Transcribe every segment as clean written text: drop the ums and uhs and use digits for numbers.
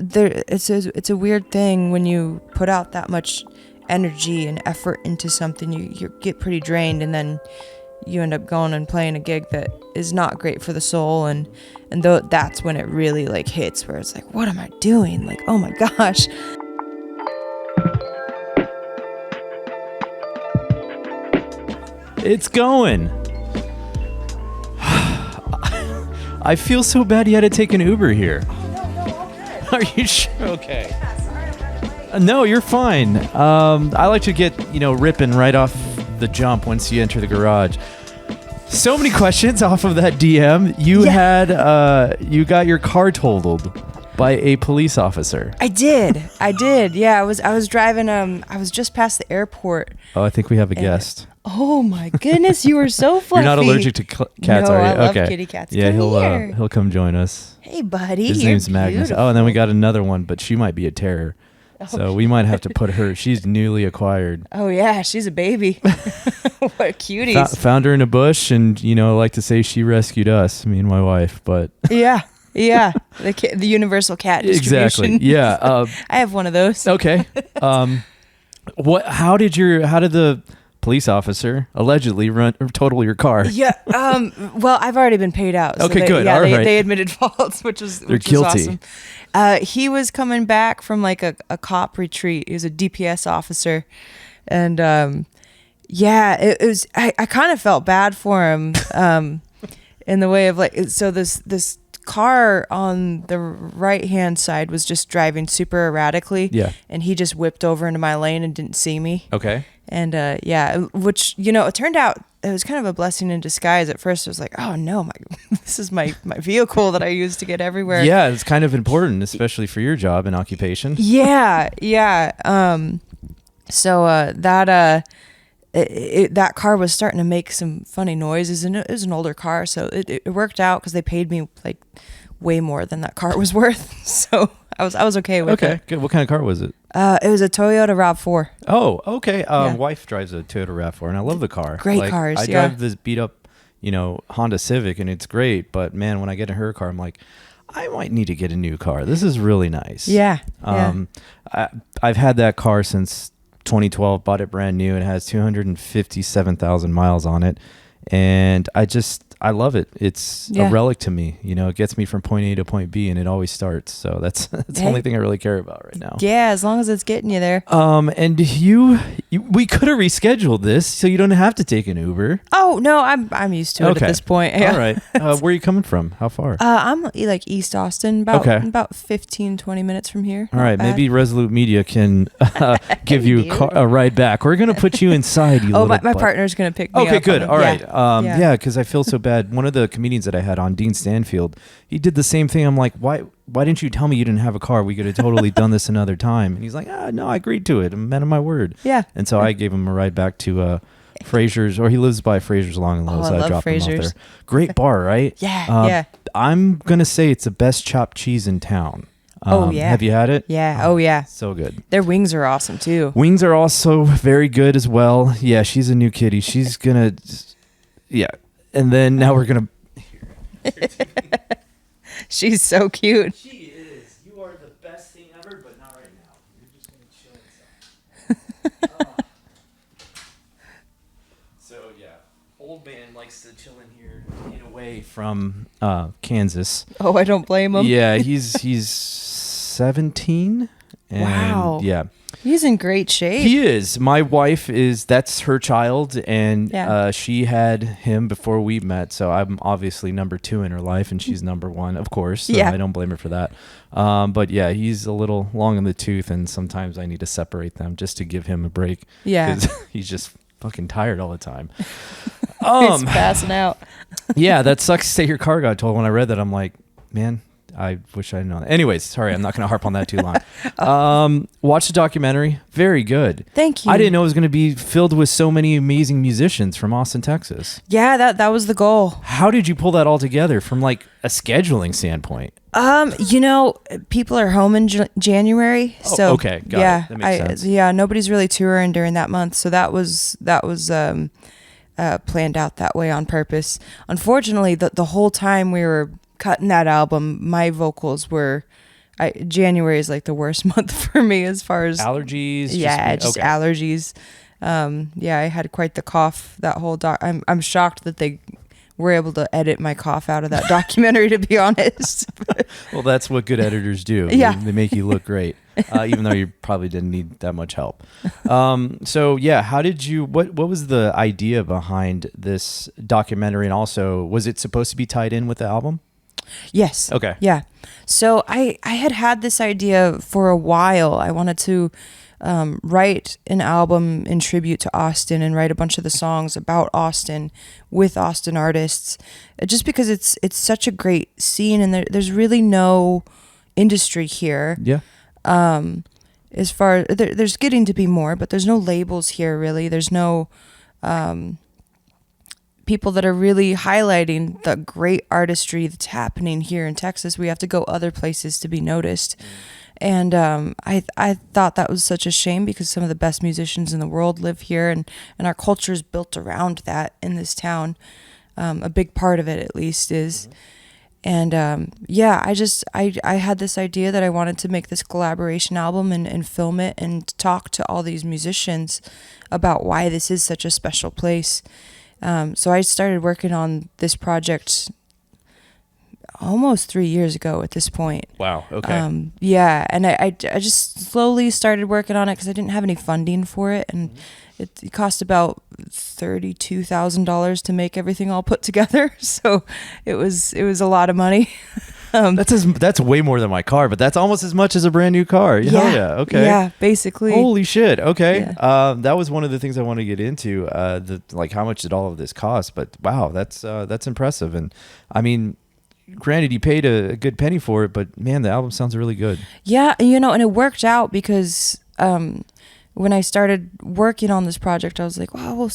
it's a weird thing when you put out that much energy and effort into something. You get pretty drained, and then you end up going and playing a gig that is not great for the soul, and though that's when it really like hits, where it's like, what am I doing? Like, oh my gosh. It's going. I feel so bad you had to take an Uber here. Oh, no, Are you sure? Okay. yeah, sorry. No, you're fine. I like to get, ripping right off the jump once you enter the garage. So many questions off of that DM. You you got your car totaled by a police officer. I did. Yeah, I was driving. I was just past the airport. Oh, I think we have a guest. Oh my goodness, you were so fluffy. You're not allergic to cats, no, are you? I love okay. kitty cats. Yeah, Come he'll come join us. Hey, buddy. His name's Magnus. Beautiful. Oh, and then we got another one, but she might be a terror. So we might have to put her. She's newly acquired. Oh yeah, she's a baby. What cuties. Found her in a bush, and I like to say she rescued us, me and my wife. But yeah, the universal cat distribution. Exactly. Yeah. I have one of those. Okay. How did the police officer allegedly total your car? Yeah. Well, I've already been paid out. So Okay, good. Yeah, All right. they admitted faults, which was guilty. awesome. He was coming back from like a cop retreat. He was a DPS officer, and it was. I kind of felt bad for him, in the way of like, so this car on the right hand side was just driving super erratically. Yeah. And he just whipped over into my lane and didn't see me. Okay. And which it turned out it was kind of a blessing in disguise. At first I was like, oh no, this is my vehicle that I use to get everywhere. Yeah, it's kind of important, especially for your job and occupation. Yeah. So that car was starting to make some funny noises, and it was an older car, so it worked out because they paid me like way more than that car was worth. So I was okay with it. Okay, good. What kind of car was it? It was a Toyota RAV4. Oh, okay. Yeah. Wife drives a Toyota RAV4, and I love the car. Great cars. I drive this beat up, Honda Civic, and it's great. But man, when I get in her car, I'm like, I might need to get a new car. This is really nice. Yeah. I've had that car since 2012. Bought it brand new. It has 257,000 miles on it, and I love it. It's a relic to me. It gets me from point A to point B, and it always starts. So that's the only thing I really care about right now. Yeah, as long as it's getting you there. And we could have rescheduled this, so you don't have to take an Uber. Oh no, I'm used to it at this point. Yeah. All right. Where are you coming from? How far? I'm like East Austin, about 15-20 minutes from here. All right, maybe Resolute Media can give you a ride back. We're gonna put you inside. My partner's gonna pick me up. Okay, good. All right. Yeah, because I feel so bad. One of the comedians that I had on, Dean Stanfield, he did the same thing. I'm like, why didn't you tell me you didn't have a car? We could have totally done this another time. And he's like, no, I agreed to it. I'm man of my word. Yeah. And so I gave him a ride back to Fraser's, or he lives by Fraser's Long and Low. Oh, so I love dropped Fraser's. him off there. Great bar, right? Yeah. I'm gonna say it's the best chopped cheese in town. Oh yeah. Have you had it? Yeah. Oh yeah. So good. Their wings are awesome too. Wings are also very good as well. Yeah, she's a new kitty. She's gonna, and then now we're gonna. She's so cute. She is. You are the best thing ever, but not right now. You're just gonna chill inside. So yeah, old man likes to chill in here, get away from Kansas. Oh, I don't blame him. Yeah, he's 17. And wow. Yeah. He's in great shape. He is. My wife that's her child, and she had him before we met, so I'm obviously number 2 in her life, and she's number 1, of course, so I don't blame her for that. But yeah, he's a little long in the tooth, and sometimes I need to separate them just to give him a break. Yeah. Because he's just fucking tired all the time. He's passing out. Yeah, that sucks to say your car got totaled. When I read that, I'm like, man, I wish I'd known that. Anyways, sorry, I'm not going to harp on that too long. Watch the documentary. Very good. Thank you. I didn't know it was going to be filled with so many amazing musicians from Austin, Texas. Yeah, that was the goal. How did you pull that all together from like a scheduling standpoint? People are home in January. So okay. Got it. That makes sense. Yeah, nobody's really touring during that month. So that was planned out that way on purpose. Unfortunately, the whole time we were cutting that album, my vocals were January is like the worst month for me as far as allergies. Just allergies. I had quite the cough that whole I'm shocked that they were able to edit my cough out of that documentary, to be honest. Well, that's what good editors do. Yeah. They make you look great, even though you probably didn't need that much help. So yeah, how did you, what was the idea behind this documentary? And also, was it supposed to be tied in with the album? Yes. Okay. Yeah. So I had this idea for a while. I wanted to write an album in tribute to Austin and write a bunch of the songs about Austin with Austin artists, just because it's such a great scene, and there's really no industry here. Yeah. As far there's getting to be more, but there's no labels here really. There's no people that are really highlighting the great artistry that's happening here in Texas. We have to go other places to be noticed. And I thought that was such a shame, because some of the best musicians in the world live here, and our culture is built around that in this town. A big part of it, at least, is. And I had this idea that I wanted to make this collaboration album and film it and talk to all these musicians about why this is such a special place. So I started working on this project almost 3 years ago at this point. Wow. Okay. And I just slowly started working on it because I didn't have any funding for it, and it cost about $32,000 to make everything all put together. So it was a lot of money. That's way more than my car, but that's almost as much as a brand new car. Yeah. Yeah. Okay. Yeah. Basically. Holy shit. Okay. Yeah. That was one of the things I want to get into. How much did all of this cost? But wow, that's impressive. And I mean, granted, you paid a good penny for it, but man, the album sounds really good. Yeah, and it worked out because when I started working on this project, I was like, wow,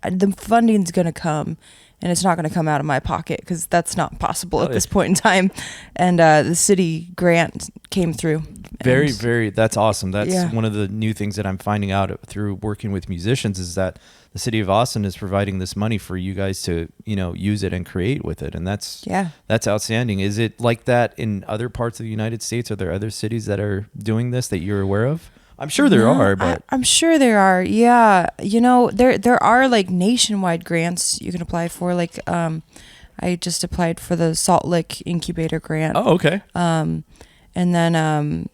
the funding's going to come, and it's not going to come out of my pocket, because that's not possible at this point in time. And the city grant came through. Very, that's awesome. That's one of the new things that I'm finding out through working with musicians, is that the city of Austin is providing this money for you guys to, use it and create with it. And that's outstanding. Is it like that in other parts of the United States? Are there other cities that are doing this that you're aware of? I'm sure there are, but I'm sure there are. Yeah. There are like nationwide grants you can apply for. Like, I just applied for the Salt Lick Incubator grant. Oh, okay. And then,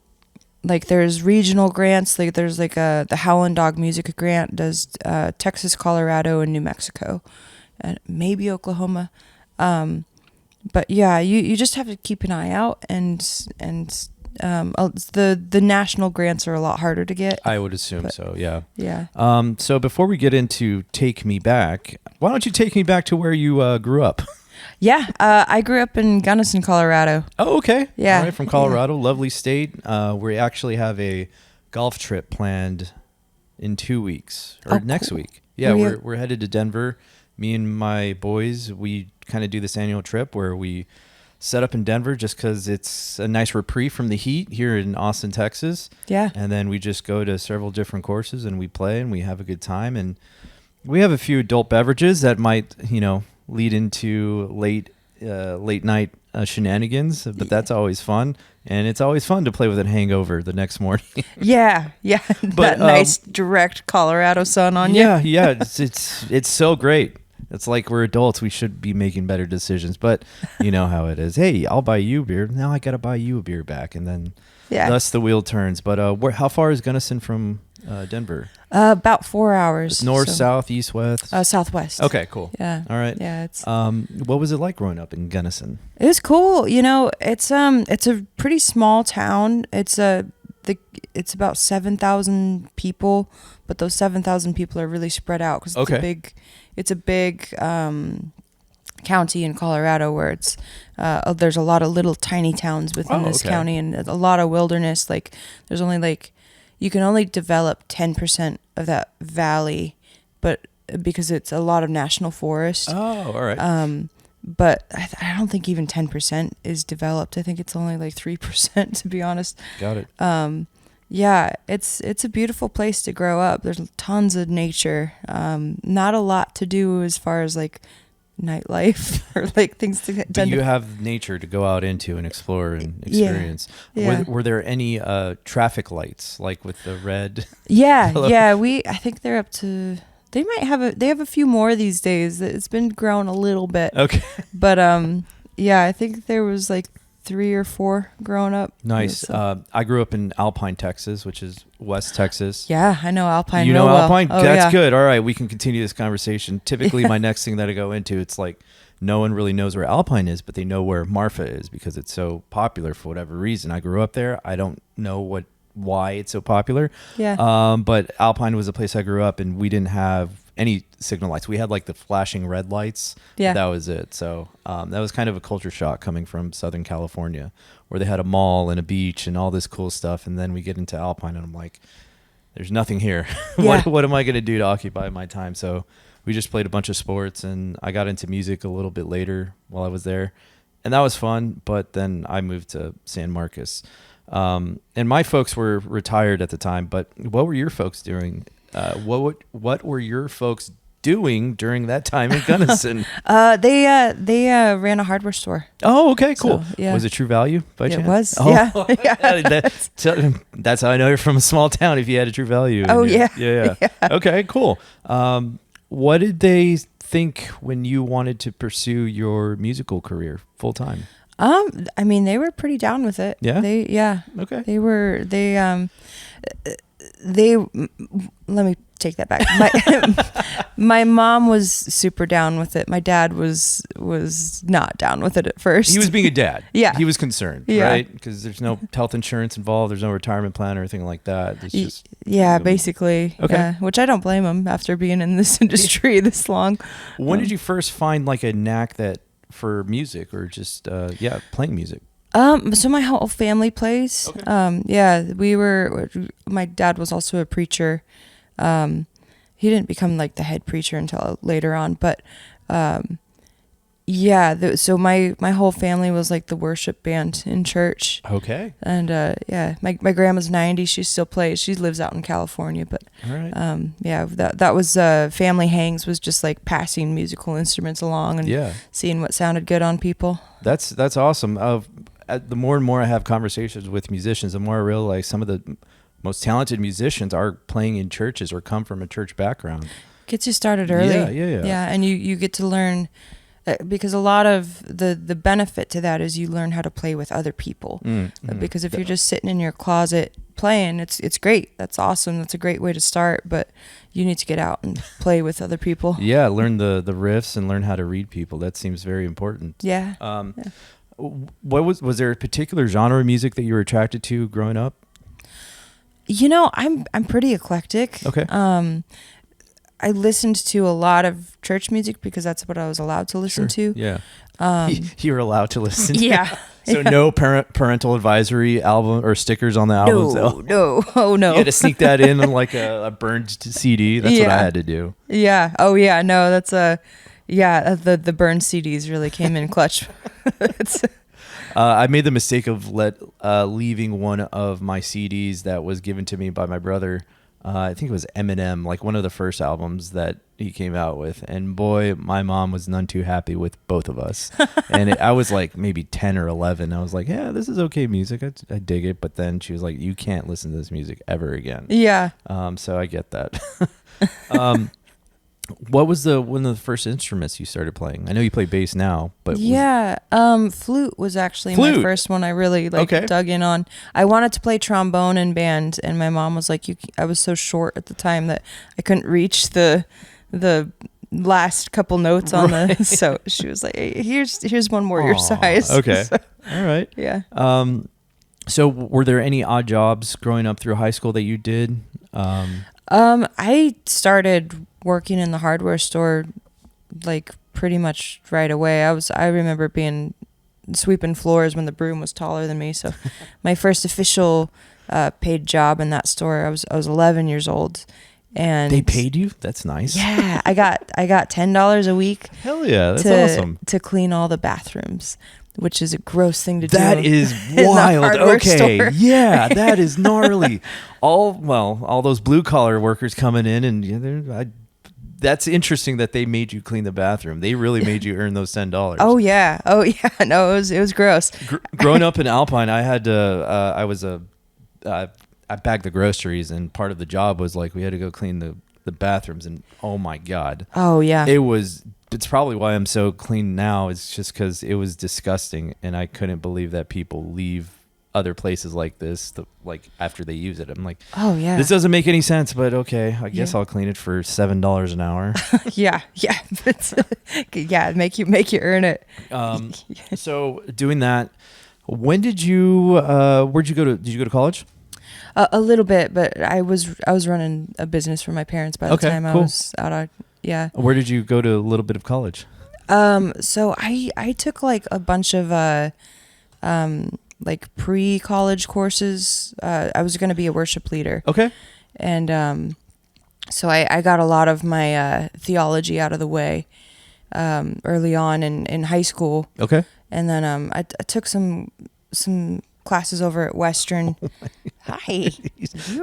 like there's regional grants, like there's like the Howlin' Dog Music Grant does Texas, Colorado, and New Mexico, and maybe Oklahoma. But yeah, you just have to keep an eye out, and the national grants are a lot harder to get. I would assume so. Yeah. Yeah. So before we get into Take Me Back, why don't you take me back to where you grew up? Yeah, I grew up in Gunnison, Colorado. Oh, okay. Yeah. All right, from Colorado, lovely state. We actually have a golf trip planned in 2 weeks, or next week. Yeah, we're headed to Denver. Me and my boys, we kind of do this annual trip where we set up in Denver just because it's a nice reprieve from the heat here in Austin, Texas. Yeah. And then we just go to several different courses and we play and we have a good time. And we have a few adult beverages that might, lead into late night shenanigans, but that's always fun, and it's always fun to play with a hangover the next morning. yeah but, that nice direct Colorado sun on you. Yeah it's so great. It's like we're adults, we should be making better decisions, but you know how it is. Hey, I'll buy you a beer, now I gotta buy you a beer back, and then thus the wheel turns. But how far is Gunnison from Denver? About 4 hours. North, south, east, west? Southwest. Okay, cool. Yeah. All right. Yeah, it's what was it like growing up in Gunnison? It was cool. It's a pretty small town. It's about 7,000 people, but those 7,000 people are really spread out because it's a big county in Colorado where it's there's a lot of little tiny towns within this county, and a lot of wilderness. Like there's only you can only develop 10% of that valley, but because it's a lot of national forest. Oh, all right. But I don't think even 10% is developed. I think it's only like 3%, to be honest. Got it. Yeah, it's a beautiful place to grow up. There's tons of nature. Not a lot to do as far as like nightlife or like things to get done. But you have nature to go out into and explore and experience. Yeah. Were there any traffic lights like with the red? Yeah. I think they're up to, they have a few more these days. It's been growing a little bit. Okay. But I think there was like 3 or 4 growing up. Nice. So. I grew up in Alpine, Texas, which is West Texas. Yeah, I know Alpine. You know Alpine? Well. Oh, that's good. All right, we can continue this conversation. Typically, my next thing that I go into, it's like no one really knows where Alpine is, but they know where Marfa is because it's so popular for whatever reason. I grew up there. I don't know why it's so popular. Yeah. But Alpine was a place I grew up, and we didn't have any signal lights. We had like the flashing red lights. Yeah. That was it. So that was kind of a culture shock coming from Southern California, where they had a mall and a beach and all this cool stuff. And then we get into Alpine, and I'm like, there's nothing here. Yeah. What am I going to do to occupy my time? So we just played a bunch of sports, and I got into music a little bit later while I was there. And that was fun. But then I moved to San Marcos. And my folks were retired at the time, but what were your folks doing? What were your folks doing during that time in Gunnison? They ran a hardware store. Oh, okay, cool. So, yeah. Was it True Value by chance? It was. Oh, Yeah. That's how I know you're from a small town. If you had a True Value. Oh yeah. Yeah. Okay, cool. What did they think when you wanted to pursue your musical career full time? I mean, they were pretty down with it. Yeah. Okay. Let me take that back. My mom was super down with it. My dad was not down with it at first. He was being a dad. Yeah. He was concerned, right? Because there's no health insurance involved. There's no retirement plan or anything like that. It's just basically. Okay. Yeah, which I don't blame him after being in this industry this long. When did you first find like a knack for music or just playing music? So my whole family plays. Okay. My dad was also a preacher. He didn't become like the head preacher until later on, but so my whole family was like the worship band in church. Okay. And my grandma's 90. She still plays. She lives out in California, but all right. that was family hangs was just like passing musical instruments along and seeing what sounded good on people. That's awesome. The more and more I have conversations with musicians, the more I realize some of the most talented musicians are playing in churches or come from a church background. Gets you started early. Yeah. Yeah, and you get to learn because a lot of the benefit to that is you learn how to play with other people. Because if you're just sitting in your closet playing, it's great. That's awesome. That's a great way to start, but you need to get out and play with other people. Yeah, learn the riffs and learn how to read people. That seems very important. Yeah. What was there a particular genre of music that you were attracted to growing up? You know, I'm pretty eclectic. Okay. I listened to a lot of church music because that's what I was allowed to listen to. Yeah. You're allowed to listen. Yeah. So no parental advisory album or stickers on the albums. No. Oh no. You had to sneak that in on like a burned CD. That's what I had to do. Yeah. Oh yeah. No, that's the burned CDs really came in clutch. I made the mistake of leaving one of my CDs that was given to me by my brother. I think it was Eminem, like one of the first albums that he came out with. And boy, my mom was none too happy with both of us. And I was like maybe 10 or 11. I was like, yeah, this is okay music. I dig it. But then she was like, you can't listen to this music ever again. Yeah. So I get that. What was one of the first instruments you started playing? I know you play bass now, but flute was actually my first one I really dug in on. I wanted to play trombone in band, and my mom was like, I was so short at the time that I couldn't reach the last couple notes on the. So she was like, hey, here's one more your size. Okay, so, all right, yeah. So were there any odd jobs growing up through high school that you did? I started working in the hardware store like pretty much right away. I remember sweeping floors when the broom was taller than me. So my first official paid job in that store, I was 11 years old. And they paid you? That's nice. Yeah, I got $10 a week. Hell yeah, that's awesome. To clean all the bathrooms, which is a gross thing to do. That is wild. Okay. Store. Yeah, that is gnarly. All those blue collar workers coming in and that's interesting that they made you clean the bathroom. They really made you earn those $10. Oh yeah. No, it was gross. Growing up in Alpine, I had to. I bagged the groceries, and part of the job was like we had to go clean the bathrooms. And oh my god. Oh yeah. It's probably why I'm so clean now. It's just because it was disgusting, and I couldn't believe that people leave other places like this, like after they use it. I'm like, oh yeah, this doesn't make any sense, but okay, I guess I'll clean it for $7 an hour. yeah. Yeah, make you earn it. So doing that, when did you? Where'd you go to? Did you go to college? A little bit, but I was running a business for my parents by the time cool. I was out of Where did you go to a little bit of college? So I took like a bunch of like pre-college courses. I was going to be a worship leader. Okay. And so I got a lot of my theology out of the way early on in high school. Okay. And then I took some classes over at Western. Hi.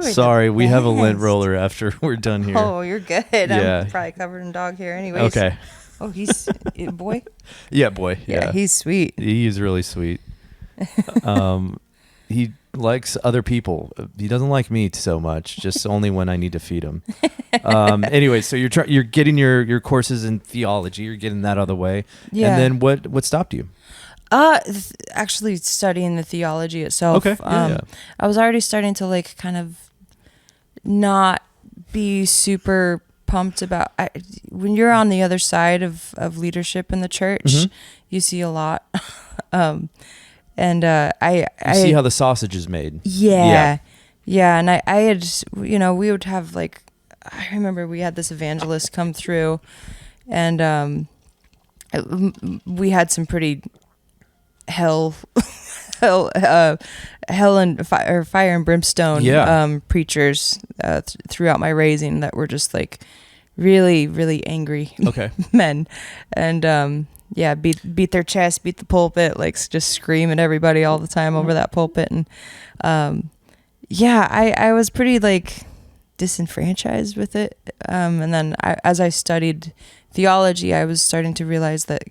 Sorry, we have a lint roller after we're done here. Oh, you're good. Yeah. I'm probably covered in dog hair anyways. Okay. Oh, he's boy? Yeah, boy. Yeah, he's sweet. He is really sweet. He likes other people. He doesn't like me so much, just only when I need to feed him. Anyway, so you're getting your courses in theology, you're getting that out of the way. Yeah. And then what stopped you? Actually studying the theology itself. Okay. I was already starting to like kind of not be super pumped about when you're on the other side of leadership in the church, mm-hmm. you see a lot. And I see how the sausage is made. Yeah. And I had, we would have like, I remember we had this evangelist come through, and we had some pretty hell and fire and brimstone preachers throughout my raising that were just like really, really angry men, and beat their chest, beat the pulpit, like just scream at everybody all the time over that pulpit. And I was pretty like disenfranchised with it. And then as I studied theology, I was starting to realize that,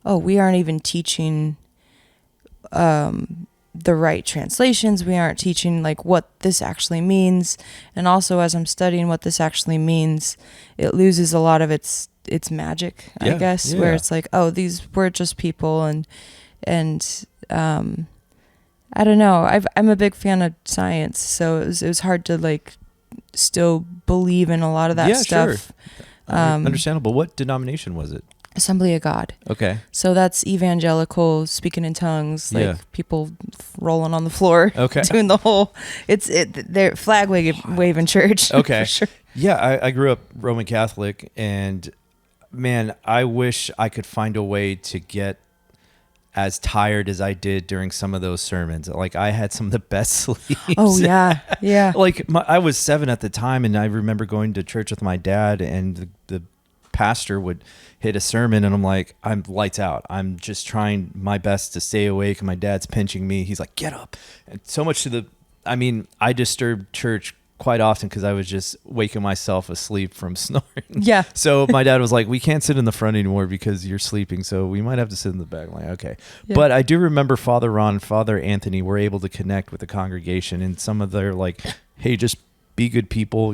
we aren't even teaching the right translations. We aren't teaching like what this actually means. And also as I'm studying what this actually means, it loses a lot of its magic, I guess, where it's like, these were just people. And I don't know. I'm a big fan of science. So it was hard to like still believe in a lot of that stuff. Sure. Understandable. What denomination was it? Assembly of God. Okay. So that's evangelical, speaking in tongues, like people rolling on the floor, doing the whole. They're flag waving church. Okay. For sure. Yeah, I grew up Roman Catholic, and man, I wish I could find a way to get as tired as I did during some of those sermons. Like I had some of the best sleeps. Oh yeah. Like I was 7 at the time, and I remember going to church with my dad, and the pastor would hit a sermon, and I'm like, I'm lights out. I'm just trying my best to stay awake, and my dad's pinching me. He's like, get up. And so much I disturbed church quite often because I was just waking myself asleep from snoring. Yeah. So my dad was like, we can't sit in the front anymore because you're sleeping, so we might have to sit in the back. I'm like, okay. Yeah. But I do remember Father Ron, Father Anthony were able to connect with the congregation, and some of their like, hey, just be good people.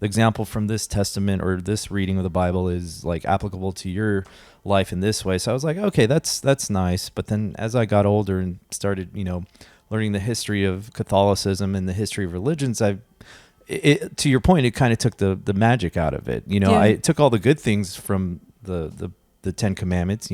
The example from this testament or this reading of the Bible is like applicable to your life in this way. So I was like, okay, that's nice. But then as I got older and started, learning the history of Catholicism and the history of religions, to your point, it kind of took the magic out of it. I took all the good things from the 10 Commandments,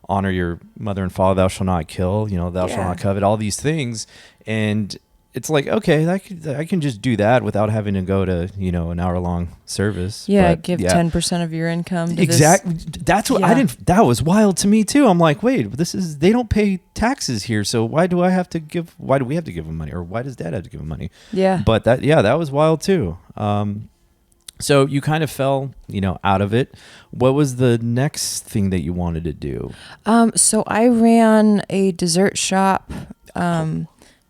honor your mother and father, thou shalt not kill, thou shalt not covet, all these things. And it's like, okay, I can just do that without having to go to, an hour-long service. Yeah, but give 10% of your income to exactly. That's what that was wild to me too. I'm like, wait, they don't pay taxes here, so why do we have to give them money, or why does Dad have to give them money? Yeah. But that was wild too. So you kind of fell, out of it. What was the next thing that you wanted to do? So I ran a dessert shop,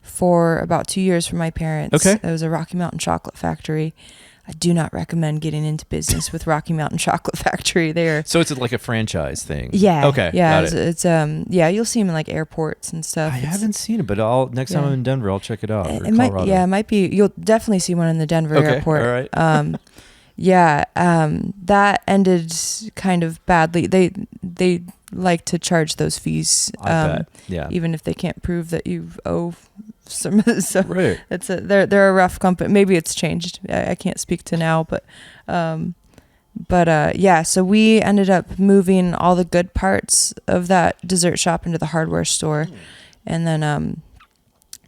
for about 2 years for my parents. Okay. It was a Rocky Mountain chocolate factory. I do not recommend getting into business with Rocky Mountain Chocolate Factory. So it's like a franchise thing. Yeah. Okay. Yeah. Got it. It's you'll see them in like airports and stuff. I haven't seen it, but next time I'm in Denver, I'll check it out. It might be. You'll definitely see one in the Denver airport. All right. That ended kind of badly. They like to charge those fees. I bet. Yeah. Even if they can't prove that you owe some. So right. They're a rough company. Maybe it's changed. I can't speak to now, but so we ended up moving all the good parts of that dessert shop into the hardware store, and then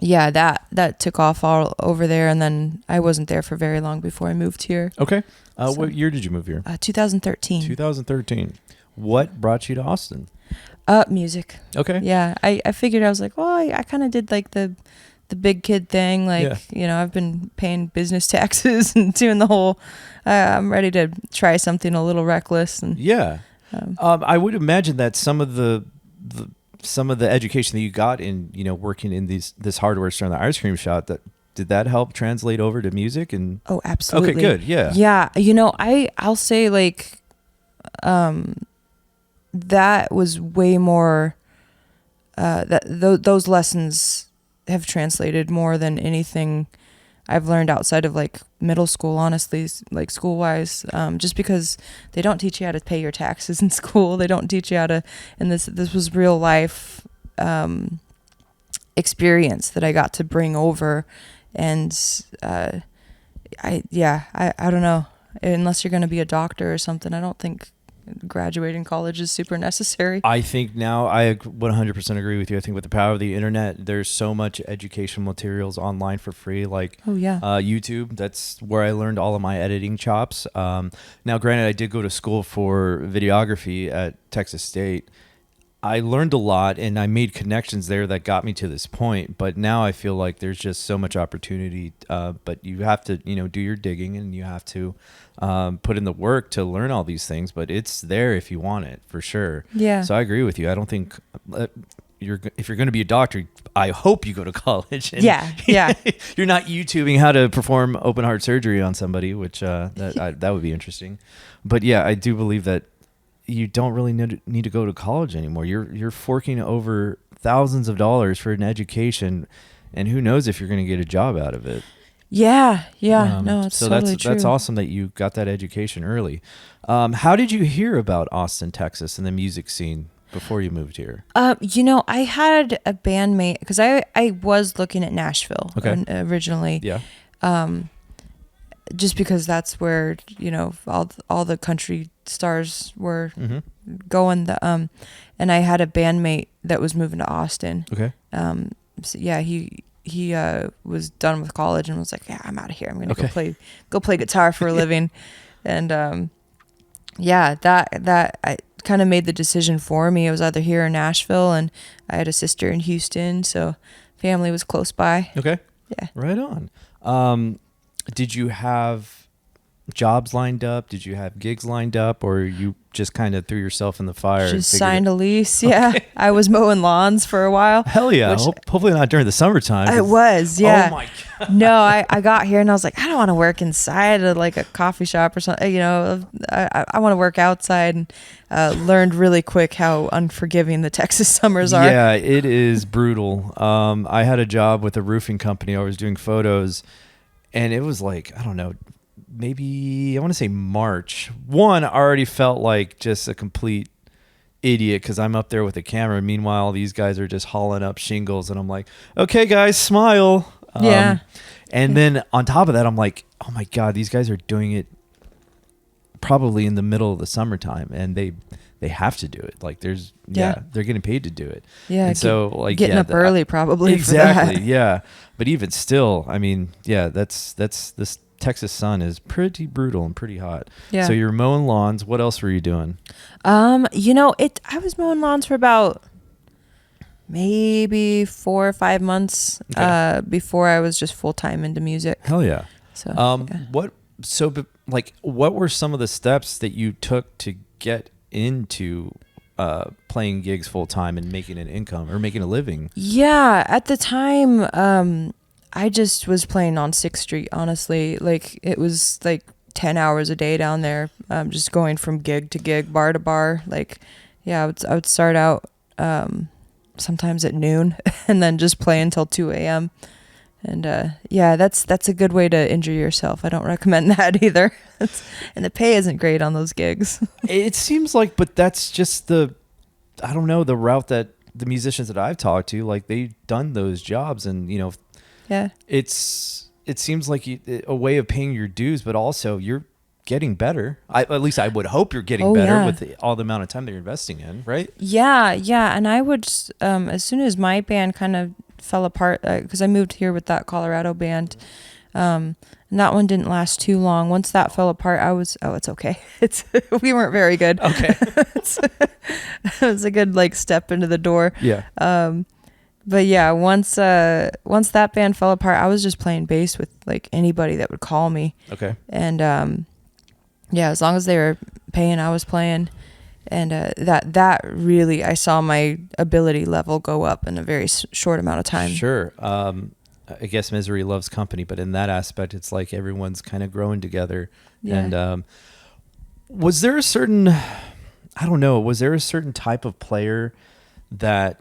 that took off all over there, and then I wasn't there for very long before I moved here. Okay. What year did you move here? 2013. 2013. What brought you to Austin? Music. Okay. Yeah, I figured, I was like, well, I kind of did like the big kid thing. Like, I've been paying business taxes and doing the whole, I'm ready to try something a little reckless. And I would imagine that some of the education that you got in, working in this hardware store in the ice cream shop, did that help translate over to music? And oh, absolutely. Okay, good. Yeah. Yeah. I'll say like, that was way more, those lessons have translated more than anything I've learned outside of like middle school, honestly, like school wise, just because they don't teach you how to pay your taxes in school. They don't teach you how to, and this was real life, experience that I got to bring over. And, I don't know, unless you're going to be a doctor or something, I don't think graduating college is super necessary. I think now I 100% agree with you. I think with the power of the internet, there's so much educational materials online for free, like YouTube. That's where I learned all of my editing chops. Now, granted, I did go to school for videography at Texas State. I learned a lot and I made connections there that got me to this point. But now I feel like there's just so much opportunity. But you have to, do your digging, and you have to put in the work to learn all these things. But it's there if you want it, for sure. Yeah. So I agree with you. I don't think if you're going to be a doctor, I hope you go to college. And yeah. You're not YouTubing how to perform open heart surgery on somebody, which that would be interesting. But yeah, I do believe that you don't really need to go to college anymore. You're forking over thousands of dollars for an education, and who knows if you're going to get a job out of it. Yeah. No, it's so totally true. that's awesome that you got that education early. How did you hear about Austin, Texas, and the music scene before you moved here? I had a bandmate, because I was looking at Nashville originally. Yeah. Just because that's where all the country stars were going. And I had a bandmate that was moving to Austin. Okay. So yeah, he was done with college and was like, yeah, I'm out of here. I'm gonna go play guitar for a living. And that I kind of made the decision for me. I was either here in Nashville, and I had a sister in Houston, so family was close by. Okay. Yeah. Right on. Did you have jobs lined up? Did you have gigs lined up, or you just kind of threw yourself in the fire? Just signed a lease. Yeah. Okay. I was mowing lawns for a while. Hell yeah. Hopefully not during the summertime. It was. Yeah. Oh my God. No, I got here and I was like, I don't want to work inside of like a coffee shop or something. I want to work outside, and learned really quick how unforgiving the Texas summers are. Yeah, it is brutal. I had a job with a roofing company. I was doing photos. And it was like, I don't know, maybe I want to say March. I already felt like just a complete idiot because I'm up there with a camera. Meanwhile, these guys are just hauling up shingles. And I'm like, okay, guys, smile. And then on top of that, I'm like, oh my God, these guys are doing it probably in the middle of the summertime. And they have to do it. Like they're getting paid to do it. Yeah. And so like getting up early probably. Exactly. For that. Yeah. But even still, I mean, yeah, that's this Texas sun is pretty brutal and pretty hot. Yeah. So you're mowing lawns. What else were you doing? I was mowing lawns for about maybe 4 or 5 months before I was just full time into music. Hell yeah. So what were some of the steps that you took to get into playing gigs full time and making an income or making a living? Yeah, at the time, I just was playing on 6th Street, honestly. Like, it was like 10 hours a day down there, just going from gig to gig, bar to bar. Like, yeah, I would start out sometimes at noon and then just play until 2 a.m. And yeah, that's a good way to injure yourself. I don't recommend that either. And the pay isn't great on those gigs. It seems like, but that's just the route that the musicians that I've talked to, like, they've done those jobs, and yeah, it seems like a way of paying your dues, but also you're getting better. At least I would hope you're getting better with all the amount of time that you're investing in, right? Yeah. And I would, as soon as my band kind of fell apart, because I moved here with that Colorado band, and that one didn't last too long. Once that fell apart, I was, it's okay. We weren't very good. Okay. It was a good like step into the door. Yeah. But yeah, once that band fell apart, I was just playing bass with like anybody that would call me. Okay. And yeah, as long as they were paying, I was playing. And that really, I saw my ability level go up in a very short amount of time. Sure. I guess misery loves company, but in that aspect, it's like everyone's kind of growing together. Yeah. And was there a certain type of player that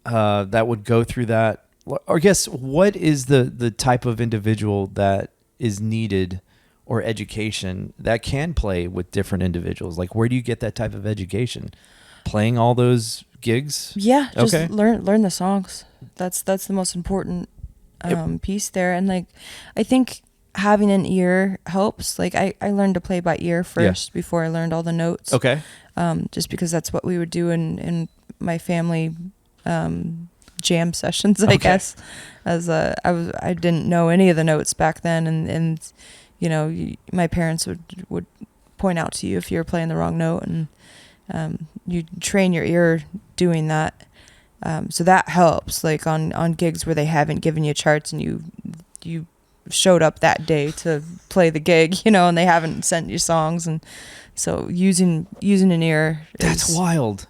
would go through that? Or I guess, what is the type of individual that is needed, or education that can play with different individuals? Like, where do you get that type of education? Playing all those gigs? Yeah, just learn the songs. That's the most important piece there. And like, I think having an ear helps. Like, I learned to play by ear first before I learned all the notes. Okay. Just because that's what we would do in my family jam sessions, I guess. As I didn't know any of the notes back then, and my parents would point out to you if you were playing the wrong note, and you train your ear doing that. So that helps, like on gigs where they haven't given you charts and you showed up that day to play the gig, and they haven't sent you songs, and so using an ear. That's wild.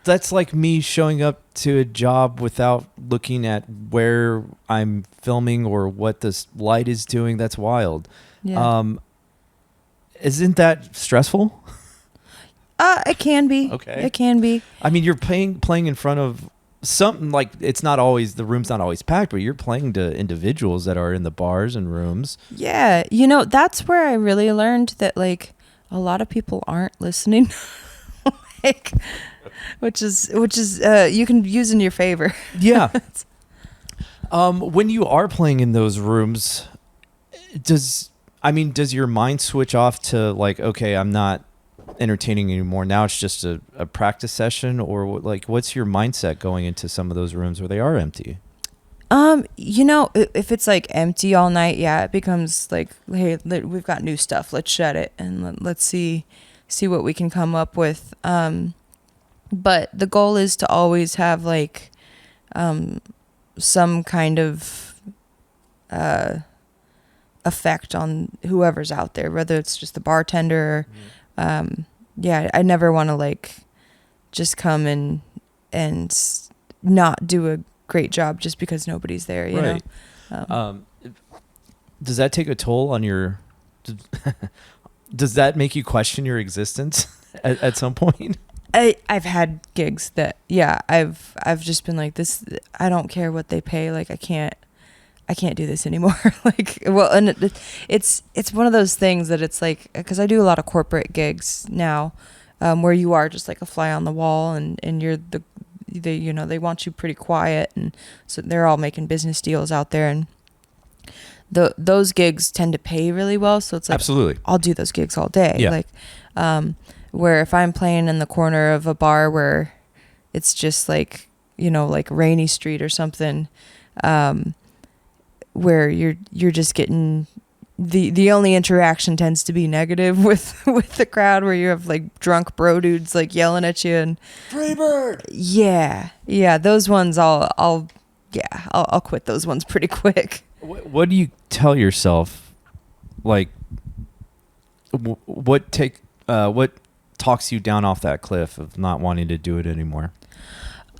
That's like me showing up to a job without looking at where I'm filming or what this light is doing. That's wild. Yeah. Isn't that stressful? It can be. Okay. It can be. I mean, you're playing in front of something, like, it's not always, the room's not always packed, but you're playing to individuals that are in the bars and rooms. Yeah. That's where I really learned that, like, a lot of people aren't listening. Like, which is you can use in your favor. Yeah. When you are playing in those rooms, does your mind switch off to, like, okay, I'm not entertaining anymore, now it's just a practice session? Or like, what's your mindset going into some of those rooms where they are empty? If it's like empty all night, yeah, it becomes like, hey, we've got new stuff, let's shut it and let's see what we can come up with. But the goal is to always have like some kind of effect on whoever's out there, whether it's just the bartender. Yeah, I never want to like just come and not do a great job just because nobody's there, you know. Does that take a toll on your does that make you question your existence at some point? I've had gigs that, yeah, I've just been like, this, I don't care what they pay, like I can't do this anymore. Like, well, and it's one of those things that it's like, because I do a lot of corporate gigs now, where you are just like a fly on the wall, and you're they want you pretty quiet, and so they're all making business deals out there, and those gigs tend to pay really well, so it's like, absolutely, I'll do those gigs all day. Yeah. Like, where if I'm playing in the corner of a bar where it's just like, like Rainy Street or something, where you're just getting the only interaction tends to be negative with the crowd, where you have like drunk bro dudes like yelling at you and Freebird. Yeah, those ones I'll quit those ones pretty quick. What do you tell yourself? Like, what talks you down off that cliff of not wanting to do it anymore?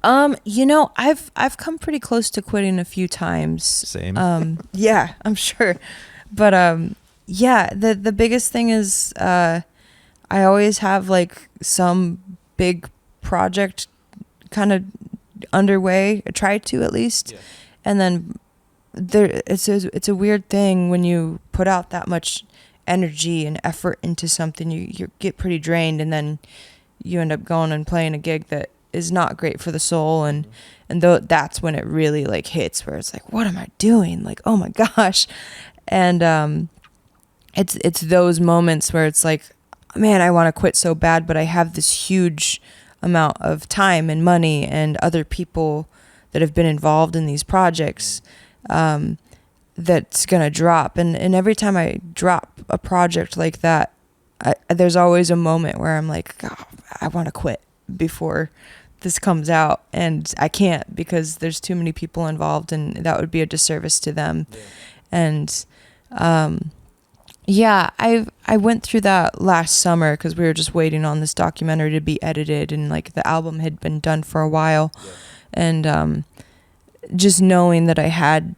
I've come pretty close to quitting a few times. Same. Yeah, I'm sure. But yeah, the biggest thing is I always have like some big project kind of underway, try to at least. Yeah. And then it's a weird thing when you put out that much energy and effort into something, you get pretty drained, and then you end up going and playing a gig that is not great for the soul, and that's when it really like hits, where it's like, what am I doing? Like, oh my gosh. And it's those moments where it's like, man, I want to quit so bad, but I have this huge amount of time and money and other people that have been involved in these projects that's gonna drop, and every time I drop a project like that, there's always a moment where I'm like, oh, I want to quit before this comes out, and I can't because there's too many people involved, and that would be a disservice to them. Yeah. And I went through that last summer because we were just waiting on this documentary to be edited, and like the album had been done for a while. Yeah. And just knowing that I had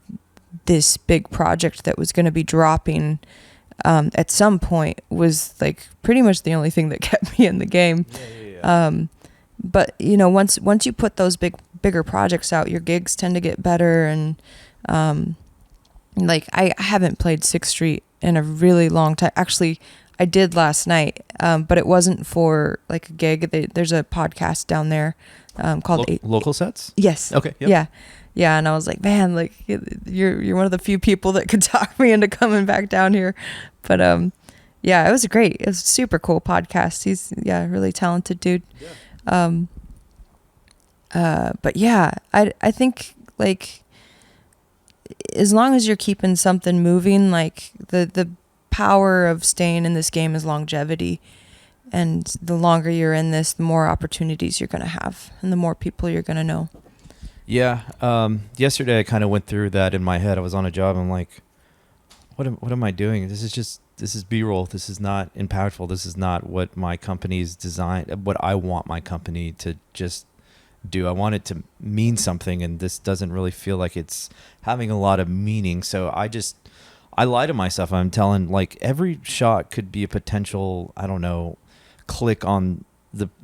this big project that was going to be dropping at some point was like pretty much the only thing that kept me in the game. Yeah. But once you put those bigger projects out, your gigs tend to get better. And like I haven't played 6th Street in a really long time. Actually, I did last night, but it wasn't for like a gig. There's a podcast down there called Local Sets. Yes. Okay. Yep. Yeah, and I was like, man, like you're one of the few people that could talk me into coming back down here. But yeah, it was great. It was a super cool podcast. He's a really talented dude. Yeah. But yeah, I think like as long as you're keeping something moving, like the power of staying in this game is longevity. And the longer you're in this, the more opportunities you're going to have and the more people you're going to know. Yeah. Yesterday I kind of went through that in my head. I was on a job. I'm like, what am I doing? This is B-roll. This is not impactful. This is not what my company's designed, what I want my company to just do. I want it to mean something, and this doesn't really feel like it's having a lot of meaning. So I lie to myself. I'm telling, like, every shot could be a potential, I don't know, click on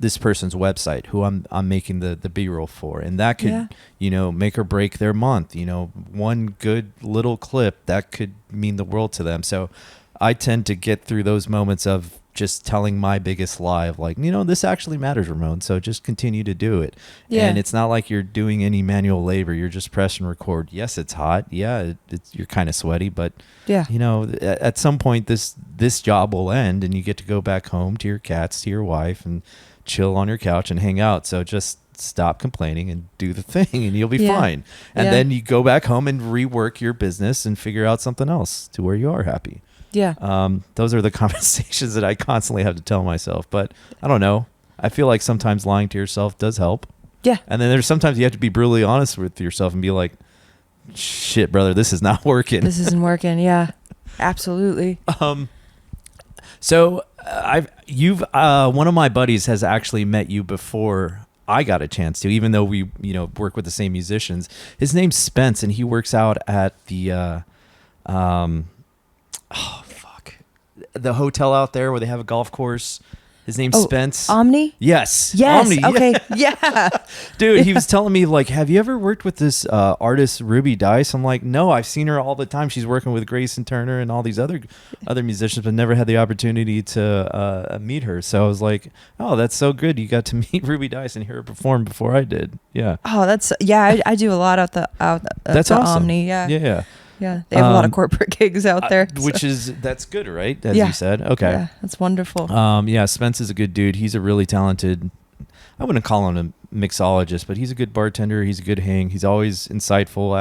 this person's website who I'm making the B-roll for, and that could make or break their month. One good little clip that could mean the world to them. So I tend to get through those moments of just telling my biggest lie of like, this actually matters, Ramon, so just continue to do it. Yeah. And it's not like you're doing any manual labor. You're just pressing record. Yes, it's hot. Yeah, you're kind of sweaty, but yeah, at some point this job will end, and you get to go back home to your cats, to your wife, and chill on your couch and hang out. So just stop complaining and do the thing, and you'll be fine. And then you go back home and rework your business and figure out something else to where you are happy. Yeah. Those are the conversations that I constantly have to tell myself. But I don't know. I feel like sometimes lying to yourself does help. Yeah. And then there's sometimes you have to be brutally honest with yourself and be like, shit, brother, this is not working. This isn't working. Yeah. Absolutely. So one of my buddies has actually met you before I got a chance to, even though we, work with the same musicians. His name's Spence, and he works out at the, the hotel out there where they have a golf course. His name's Spence. Omni? Yes. Omni. Okay. Yeah. Dude, he was telling me, like, have you ever worked with this artist, Ruby Dice? I'm like, no, I've seen her all the time. She's working with Grayson Turner and all these other musicians, but never had the opportunity to meet her. So I was like, oh, that's so good. You got to meet Ruby Dice and hear her perform before I did. Yeah. Oh, I do a lot at the that's awesome. Omni. Yeah. Yeah. Yeah, they have a lot of corporate gigs out there. That's good, right? As you said. Okay. Yeah, that's wonderful. Spence is a good dude. He's a really talented, I wouldn't call him a mixologist, but he's a good bartender. He's a good hang. He's always insightful,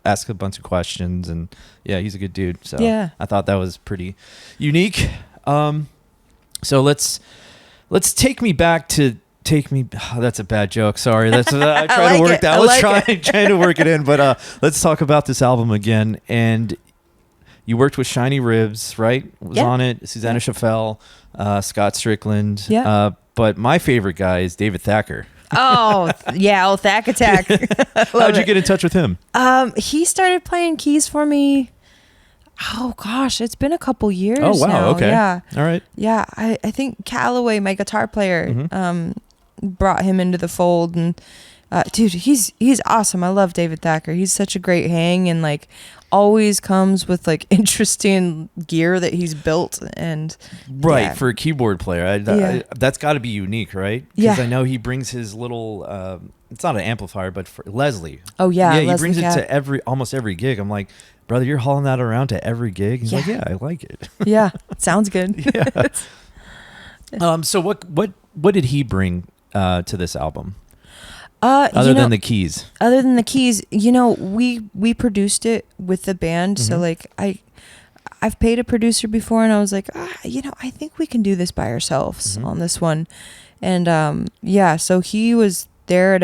ask a bunch of questions, and yeah, he's a good dude. So yeah. I thought that was pretty unique. So let's take me back to that's a bad joke. Sorry. That's I try to work that. I was trying to work it in, but let's talk about this album again. And you worked with Shiny Ribs, right? Was on it. Susanna Chaffel, Scott Strickland. Yeah. But my favorite guy is David Thacker. Yeah, Thack Attack. How'd you get in touch with him? He started playing keys for me. Oh gosh, it's been a couple years. Oh wow, now. okay. Yeah. All right. Yeah, I think Calloway, my guitar player, brought him into the fold, and dude, he's awesome. I love David Thacker. He's such a great hang, and like always comes with like interesting gear that he's built. And right, for a keyboard player, that's got to be unique, right? Because I know he brings his little it's not an amplifier, but for Leslie. Oh yeah, he brings it to almost every gig. I'm like, brother, you're hauling that around to every gig? He's like, yeah, I like it. Yeah, sounds good. Yeah. So what did he bring to this album? Other than the keys. Other than the keys, we produced it with the band. So like I've paid a producer before, and I was like, I think we can do this by ourselves on this one. And so he was there at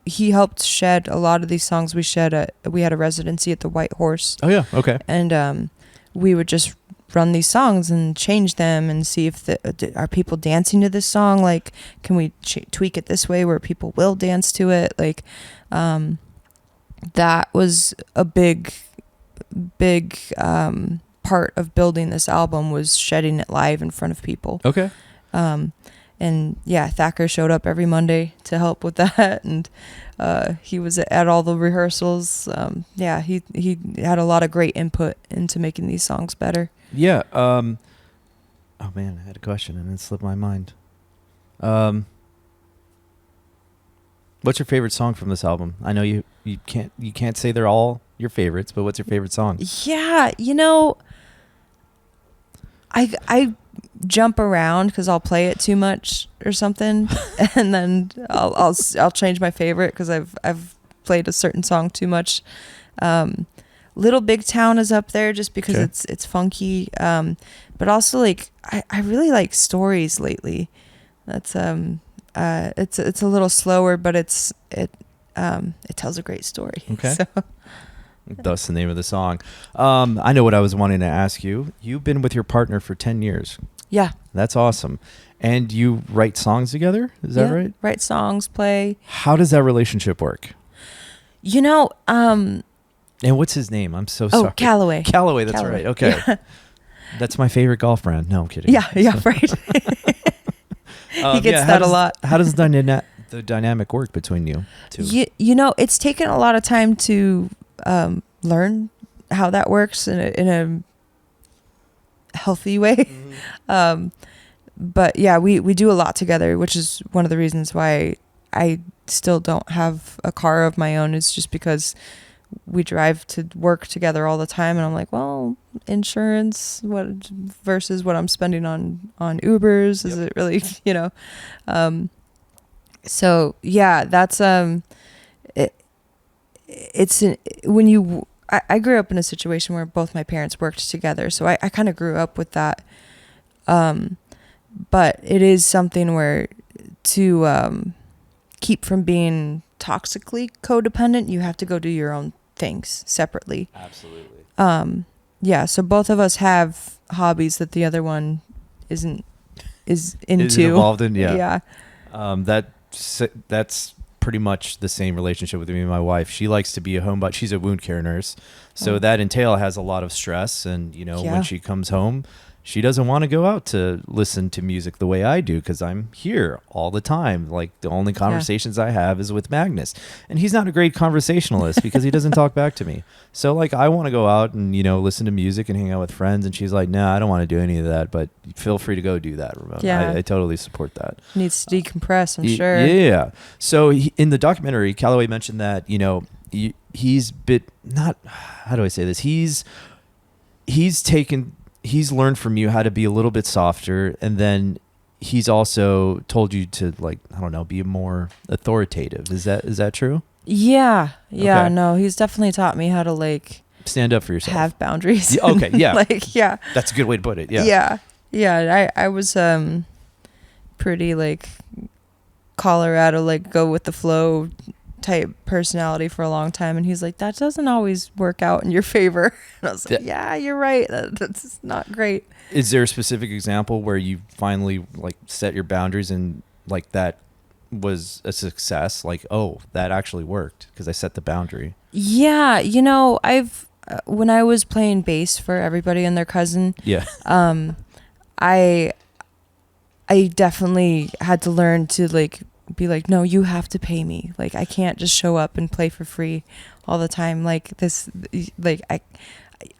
he helped shed a lot of these songs we shed we had a residency at the White Horse. Oh yeah, okay. And we would just run these songs and change them and see if are people dancing to this song, like can we tweak it this way where people will dance to it, like that was a big part of building this album, was shedding it live in front of people. Okay. And yeah, Thacker showed up every Monday to help with that, and he was at all the rehearsals. He had a lot of great input into making these songs better. Yeah. Oh man, I had a question and it slipped my mind. What's your favorite song from this album? I know you can't say they're all your favorites, but what's your favorite song? Yeah, I jump around because I'll play it too much or something, and then I'll change my favorite because I've played a certain song too much. Little Big Town is up there just because it's funky, but also like I really like Stories lately. That's it's a little slower, but it tells a great story. Okay. So. Thus the name of the song. I know what I was wanting to ask you. You've been with your partner for 10 years. Yeah. That's awesome. And you write songs together? Is that right? Write songs, play. How does that relationship work? And what's his name? I'm so sorry. Calloway. Calloway, that's right. Okay. Yeah. That's my favorite golf brand. No, I'm kidding. Yeah, right. He gets that a lot. How does the dynamic work between you two? It's taken a lot of time to learn how that works in a healthy way. Mm-hmm. But yeah, we do a lot together, which is one of the reasons why I still don't have a car of my own, is just because we drive to work together all the time, and I'm like, well, insurance versus what I'm spending on Ubers, is it really, so yeah, that's I grew up in a situation where both my parents worked together, so I kind of grew up with that, but it is something where to keep from being toxically codependent, you have to go do your own things separately. Absolutely. Yeah, so both of us have hobbies that the other one is involved in. Yeah. That's pretty much the same relationship with me and my wife. She likes to be a homebody. She's a wound care nurse, so that has a lot of stress, and when she comes home, she doesn't want to go out to listen to music the way I do, because I'm here all the time. Like, the only conversations I have is with Magnus, and he's not a great conversationalist because he doesn't talk back to me. So like, I want to go out and listen to music and hang out with friends, and she's like, no, I don't want to do any of that, but feel free to go do that, Ramona. Yeah. I totally support that. Needs to decompress, I'm sure. Yeah. So in the documentary, Calloway mentioned that he's not, how do I say this, he's learned from you how to be a little bit softer, and then he's also told you to, like, I don't know, be more authoritative. Is that true? Yeah. Okay. No, he's definitely taught me how to, like, stand up for yourself, have boundaries. Okay. Yeah. Yeah. That's a good way to put it. Yeah. Yeah. I was pretty like Colorado, like go with the flow type personality for a long time, and he's like, that doesn't always work out in your favor. And I was like, yeah, you're right, that's not great. Is there a specific example where you finally like set your boundaries and like that was a success? Like, oh, that actually worked because I set the boundary. Yeah, I've when I was playing bass for everybody and their cousin. Yeah. I definitely had to learn to like be like, no, you have to pay me. Like, I can't just show up and play for free all the time. Like this, like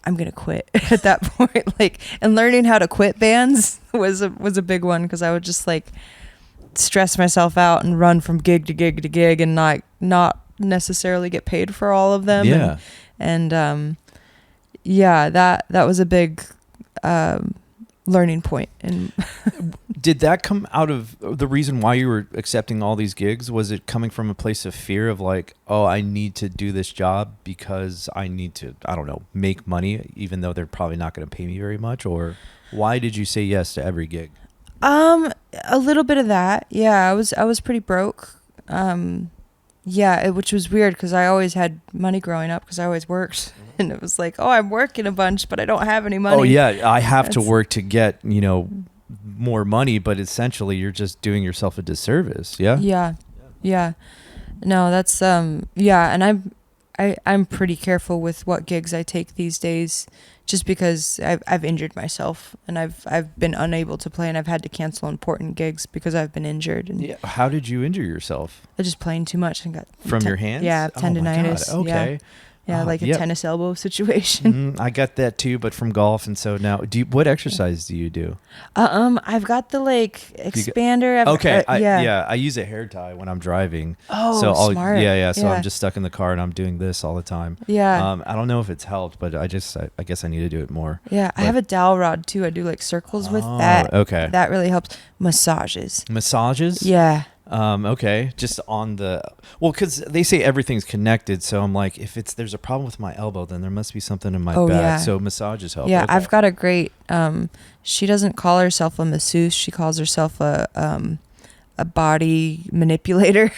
I'm gonna quit at that point. Like, and learning how to quit bands was a big one, because I would just like stress myself out and run from gig to gig to gig and not necessarily get paid for all of them. Yeah. And yeah, that was a big learning point. And did that come out of the reason why you were accepting all these gigs? Was it coming from a place of fear of like, oh, I need to do this job because I need to, I don't know, make money, even though they're probably not going to pay me very much? Or why did you say yes to every gig? A little bit of that. Yeah, I was pretty broke. Yeah, which was weird because I always had money growing up because I always worked. And it was like, oh, I'm working a bunch, but I don't have any money. Oh, yeah, I have to work to get, more money, but essentially you're just doing yourself a disservice. Yeah? Yeah. No, that's, yeah, and I'm pretty careful with what gigs I take these days, just because I've injured myself and I've been unable to play, and I've had to cancel important gigs because I've been injured. And yeah. How did you injure yourself? I just playing too much and got from your hands. Yeah, tendonitis. Oh my God. Okay. Yeah, like a tennis elbow situation. I got that too, but from golf. And so now, what exercise do you do? I've got the like expander. I use a hair tie when I'm driving. Oh, so smart. So I'm just stuck in the car and I'm doing this all the time. Yeah. I don't know if it's helped, but I guess I need to do it more. Yeah, I have a dowel rod too. I do like circles with that. Okay. That really helps. Massages. Yeah. Okay, just on because they say everything's connected, so I'm like, if there's a problem with my elbow, then there must be something in my back. Yeah. So massages help. Yeah, okay. I've got a great. She doesn't call herself a masseuse. She calls herself a body manipulator,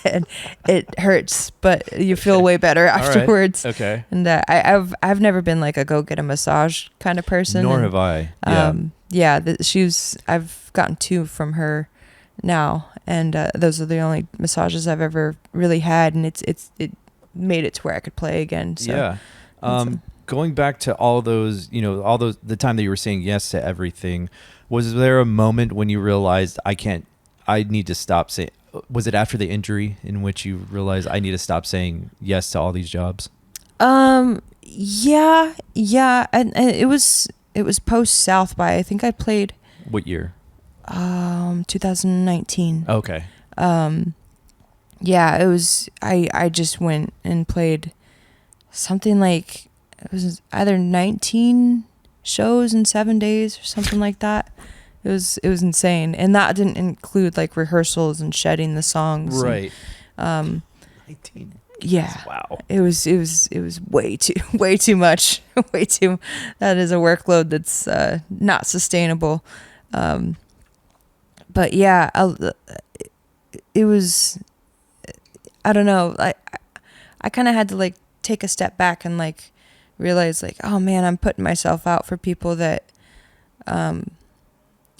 and it hurts, but you feel way better afterwards. Right. Okay. And I've never been like a go get a massage kind of person. Nor have I. Yeah. I've gotten 2 from her now, and those are the only massages I've ever really had, and it made it to where I could play again. So, yeah. Going back to all those, the time that you were saying yes to everything, was there a moment when you realized I need to stop saying? Was it after the injury in which you realized I need to stop saying yes to all these jobs? Yeah, and it was post South by. I think I played. What year? 2019. Okay. Yeah, it was, I just went and played something like, it was either 19 shows in 7 days or something like that. It was insane. And that didn't include like rehearsals and shedding the songs. Right. And, 19. Yeah. Wow. It was way too much. That is a workload that's not sustainable. But yeah, it was, I don't know. I kind of had to like take a step back and like realize like, oh man, I'm putting myself out for people that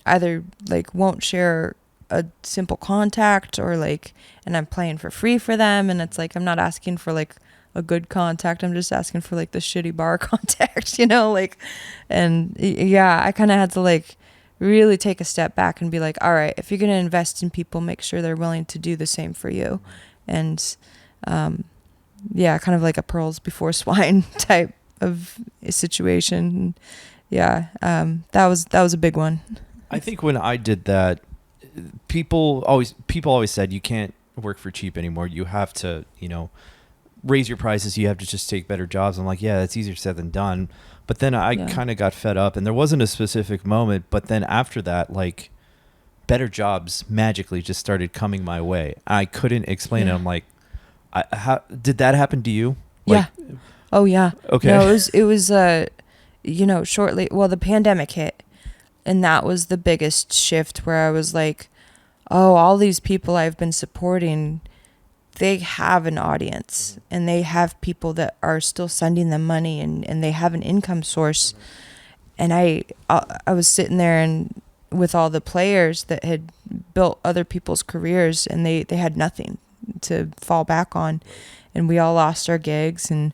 either like won't share a simple contact or like, and I'm playing for free for them. And it's like, I'm not asking for like a good contact. I'm just asking for like the shitty bar contact, like, and yeah, I kind of had to like really take a step back and be like, all right, if you're going to invest in people, make sure they're willing to do the same for you. And yeah, kind of like a pearls before swine type of a situation. Yeah, that was a big one. I think when I did that, people always said you can't work for cheap anymore. You have to, raise your prices. You have to just take better jobs. I'm like, yeah, that's easier said than done. But then I kind of got fed up, and there wasn't a specific moment. But then after that, like, better jobs magically just started coming my way. I couldn't explain it. I'm like, how did that happen to you? Like, yeah. Oh yeah. Okay. No, it was shortly. Well, the pandemic hit, and that was the biggest shift where I was like, oh, all these people I've been supporting, they have an audience and they have people that are still sending them money and they have an income source. And I was sitting there and with all the players that had built other people's careers, and they had nothing to fall back on, and we all lost our gigs. And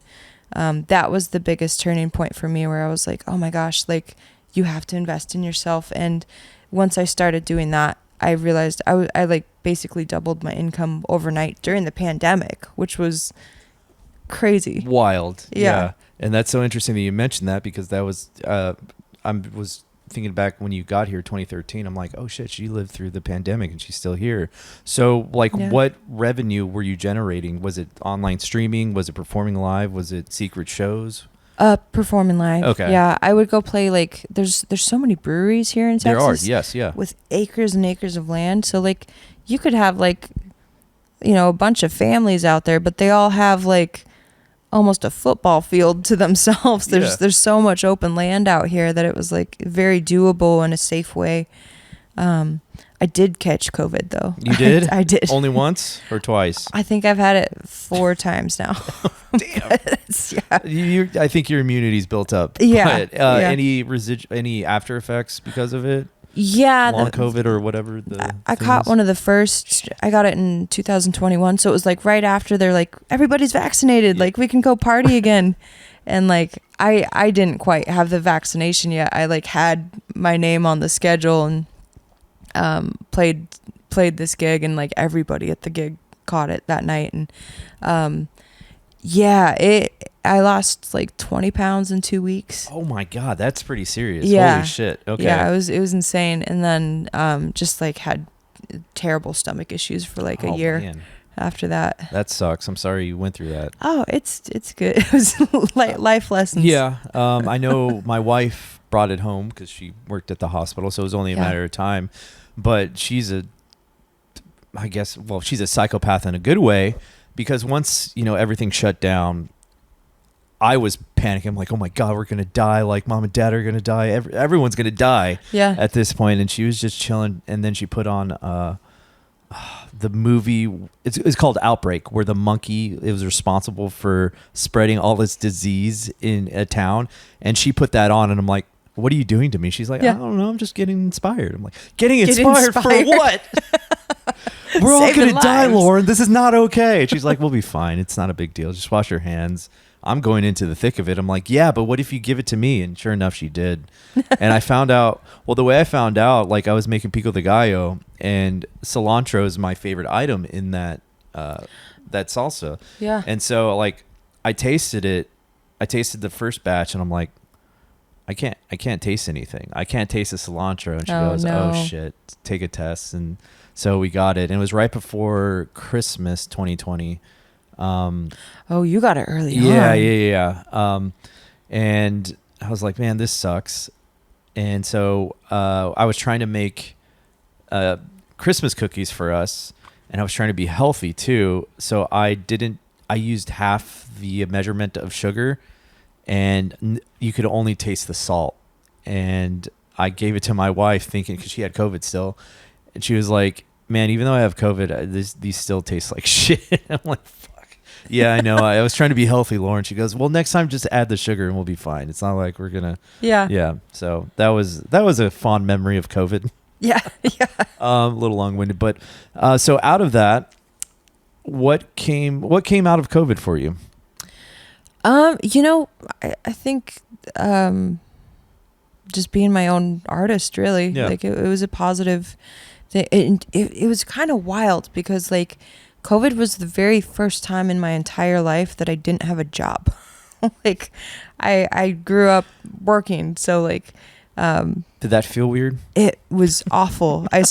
that was the biggest turning point for me, where I was like, oh my gosh, like, you have to invest in yourself. And once I started doing that, I realized I like basically doubled my income overnight during the pandemic, which was crazy. Wild. Yeah. And that's so interesting that you mentioned that, because that was, I was thinking back when you got here 2013, I'm like, oh shit, she lived through the pandemic and she's still here. So like, what revenue were you generating? Was it online streaming? Was it performing live? Was it secret shows? Performing live. Okay. Yeah, I would go play, like, there's so many breweries here in Texas. There are, yes, yeah. With acres and acres of land. So like, you could have like, you know, a bunch of families out there, but they all have like almost a football field to themselves. There's so much open land out here that it was like very doable in a safe way. I did catch COVID though. You did? I did. Only once or twice? I think I've had it 4 times now. Damn. Yeah. I think your immunity's built up. Yeah. But, any after effects because of it? Yeah. Long COVID or whatever. I caught one of the first. I got it in 2021. So it was like right after they're like, everybody's vaccinated. Like, we can go party again. And like, I didn't quite have the vaccination yet. I like had my name on the schedule and played this gig, and like everybody at the gig caught it that night. And I lost like 20 pounds in 2 weeks. Oh my God, that's pretty serious. Yeah. Holy shit. Okay. Yeah, it was insane. And then just like had terrible stomach issues for like a year. Man. After that. That sucks. I'm sorry you went through that. Oh, it's good. It was life lessons. Yeah. I know my wife brought it home because she worked at the hospital, so it was only a matter of time. But she's a psychopath in a good way, because once, everything shut down, I was panicking. I'm like, oh my God, we're going to die. Like, mom and dad are going to die. Everyone's going to die at this point. And she was just chilling. And then she put on the movie. It's called Outbreak, where the monkey, it was responsible for spreading all this disease in a town. And she put that on, and I'm like, what are you doing to me? She's like, I don't know. I'm just getting inspired. I'm like, getting inspired for what? We're all going to die, Lauren. This is not okay. And she's like, we'll be fine. It's not a big deal. Just wash your hands. I'm going into the thick of it. I'm like, yeah, but what if you give it to me? And sure enough, she did. And I found out, the way I found out, like, I was making pico de gallo, and cilantro is my favorite item in that salsa. Yeah. And so, like, I tasted it. I tasted the first batch, and I'm like, I can't taste anything. I can't taste the cilantro. And she goes, no. Oh shit, take a test. And so we got it. And it was right before Christmas 2020. You got it early on. Yeah. And I was like, man, this sucks. And so I was trying to make Christmas cookies for us, and I was trying to be healthy too. So I used half the measurement of sugar, and you could only taste the salt. And I gave it to my wife, thinking, because she had COVID still, and she was like, man, even though I have COVID, these still taste like shit. I'm like, fuck. Yeah, I know. I was trying to be healthy, Lauren. She goes, well, next time just add the sugar and we'll be fine. It's not like we're gonna. Yeah. So that was a fond memory of COVID. Yeah. A little long-winded, but so out of that, what came out of COVID for you? I think just being my own artist, really. Yeah. Like it was a positive thing. It was kind of wild, because like COVID was the very first time in my entire life that I didn't have a job. Like I grew up working, so like did that feel weird? It was awful. I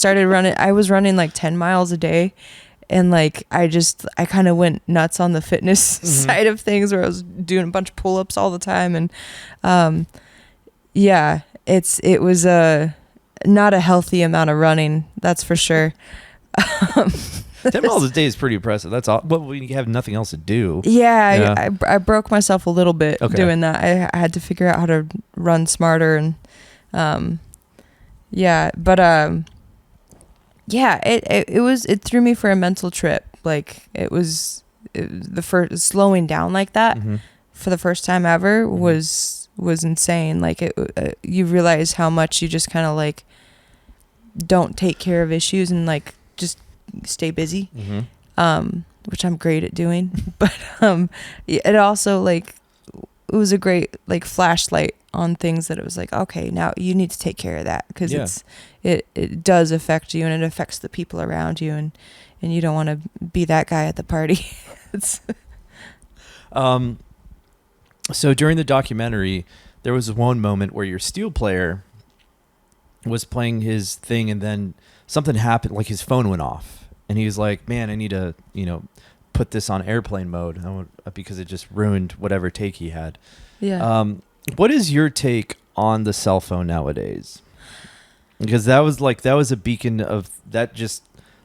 was running like 10 miles a day. And like, I kind of went nuts on the fitness side of things, where I was doing a bunch of pull-ups all the time. And it was not a healthy amount of running. That's for sure. 10 miles a day is pretty impressive. That's all. Well, when you have nothing else to do. Yeah. I broke myself a little bit doing that. I had to figure out how to run smarter, and it threw me for a mental trip. Like it was the first slowing down like that for the first time ever was insane. Like you realize how much you just kind of like don't take care of issues and like just stay busy, which I'm great at doing. But it also like it was a great like flashlight on things that it was like, okay, now you need to take care of that because it does affect you and it affects the people around you, and you don't want to be that guy at the party. So during the documentary, there was one moment where your steel player was playing his thing and then something happened, like his phone went off and he was like, man, I need to, put this on airplane mode because it just ruined whatever take he had. Yeah. What is your take on the cell phone nowadays? Because that was a beacon of that, just,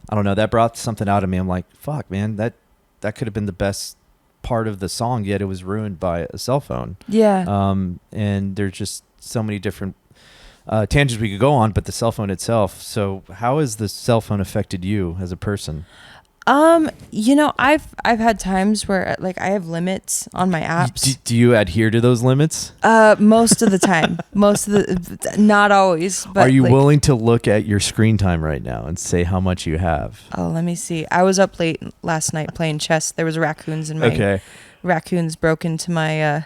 I don't know, that brought something out of me. I'm like, fuck, man, that could have been the best part of the song, yet it was ruined by a cell phone. Yeah. And there's just so many different tangents we could go on, but the cell phone itself. So how has the cell phone affected you as a person? I've had times where like I have limits on my apps. Do you adhere to those limits? Most of the time. Not always. But are you willing to look at your screen time right now and say how much you have? Oh, let me see. I was up late last night playing chess. There was raccoons in my. Okay. Raccoons broke into my.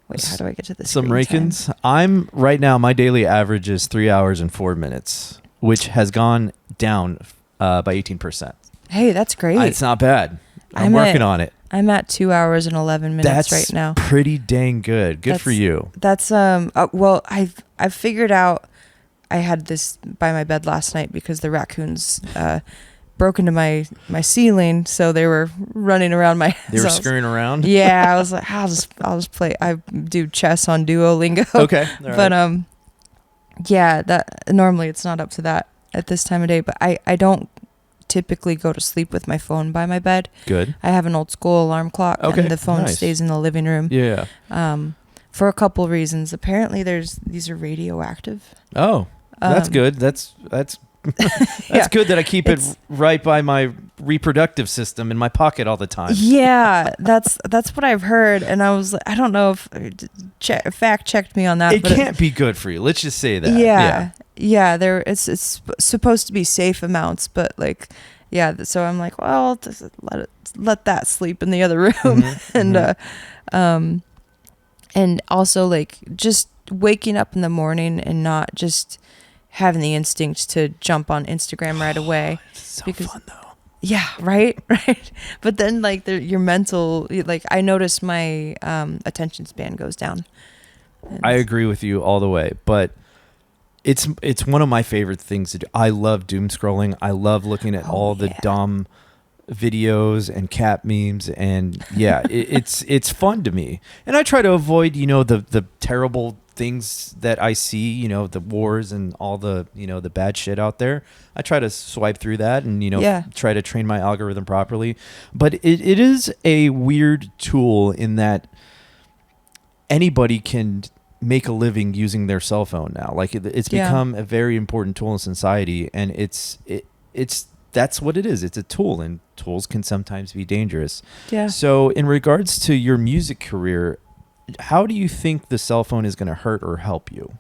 Wait, how do I get to this? Some raccoons. I'm right now. My daily average is 3 hours and 4 minutes, which has gone down by 18%. Hey, that's great. It's not bad. I'm working on it. I'm at 2 hours and 11 minutes right now. That's pretty dang good. Good for you. That's well, I've figured out. I had this by my bed last night because the raccoons broke into my ceiling, so they were running around my. They were scurrying around. Yeah, I was like, I'll just play. I do chess on Duolingo. Okay, but yeah, that normally it's not up to that at this time of day. But I don't typically go to sleep with my phone by my bed. Good. I have an old school alarm clock, and the phone stays in the living room. Yeah. For a couple reasons. Apparently, these are radioactive. Oh, that's good. That's that's good that I keep it right by my reproductive system in my pocket all the time. Yeah, that's what I've heard, and I was like, I don't know if fact checked me on that. It can't be good for you. Let's just say that. Yeah. It's supposed to be safe amounts, but like, yeah. So I'm like, well, just let that sleep in the other room, and also like just waking up in the morning and not just having the instinct to jump on Instagram right away. It's so fun though. Yeah, right. But then like your mental, like I notice my attention span goes down. I agree with you all the way, but it's one of my favorite things to do. I love doom scrolling. I love looking at all the dumb videos and cat memes, and it's fun to me. And I try to avoid, the terrible things that I see, the wars and all the, the bad shit out there. I try to swipe through that and, try to train my algorithm properly. But it is a weird tool in that anybody can make a living using their cell phone now. Like it's become a very important tool in society, and it's that's what it is. It's a tool, and tools can sometimes be dangerous. Yeah. So in regards to your music career, how do you think the cell phone is going to hurt or help you?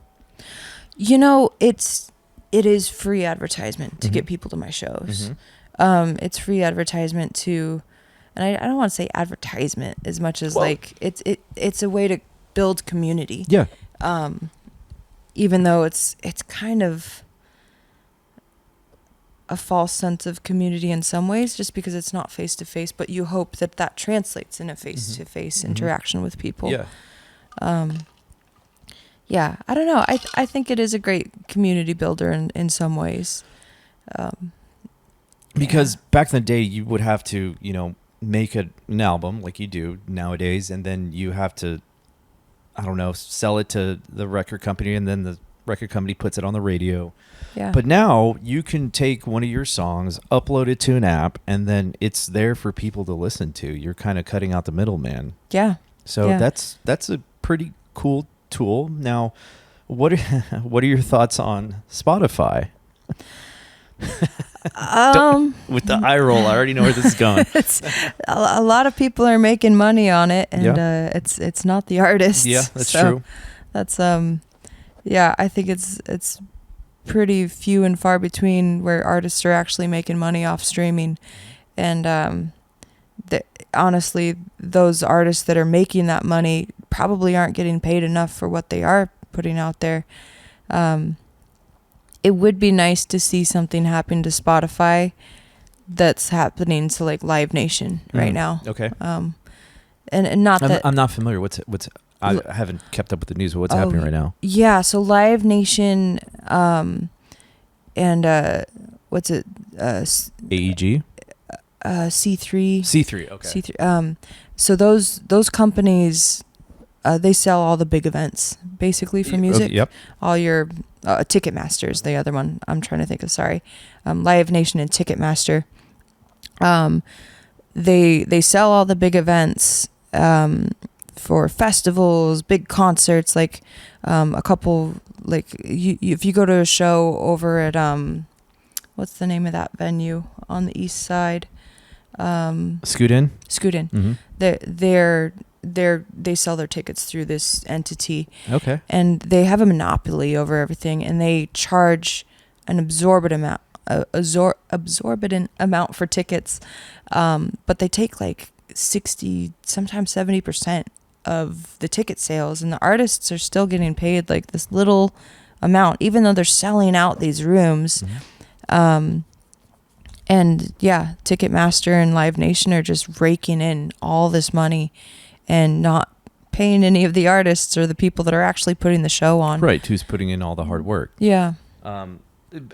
It is free advertisement to get people to my shows. It's free advertisement to, and I don't want to say advertisement as much as like it's a way to build community. Yeah. Even though it's kind of a false sense of community in some ways, just because it's not face to face, but you hope that translates in a face to face interaction with people. Yeah. Yeah. I don't know. I think it is a great community builder in some ways. Because back in the day, you would have to, make an album like you do nowadays, and then you have to, I don't know, sell it to the record company, and then the record company puts it on the radio. Yeah. But now you can take one of your songs, upload it to an app, and then it's there for people to listen to. You're kind of cutting out the middleman. Yeah. So that's a pretty cool tool. Now, what are your thoughts on Spotify? With the eye roll, I already know where this is going. A lot of people are making money on it, and it's not the artists. Yeah, that's true. That's I think it's pretty few and far between where artists are actually making money off streaming. And honestly, those artists that are making that money probably aren't getting paid enough for what they are putting out there. It would be nice to see something happen to Spotify that's happening to like Live Nation right now. Okay. And not that I'm not familiar. I haven't kept up with the news. But what's happening right now? Yeah. So Live Nation, and what's it? AEG. C3. C3. Okay. C3. So those companies, they sell all the big events basically for music. Okay, yep. All your Ticketmaster's the other one I'm trying to think of. Sorry, Live Nation and Ticketmaster. They sell all the big events for festivals, big concerts, like a couple. Like if you go to a show over at what's the name of that venue on the east side? Scoot-In. Mm-hmm. They sell their tickets through this entity. Okay. And they have a monopoly over everything, and they charge an exorbitant amount for tickets. But they take like 60, sometimes 70% of the ticket sales, and the artists are still getting paid like this little amount, even though they're selling out these rooms. Mm-hmm. And yeah, Ticketmaster and Live Nation are just raking in all this money and not paying any of the artists or the people that are actually putting the show on. Right, who's putting in all the hard work. Yeah.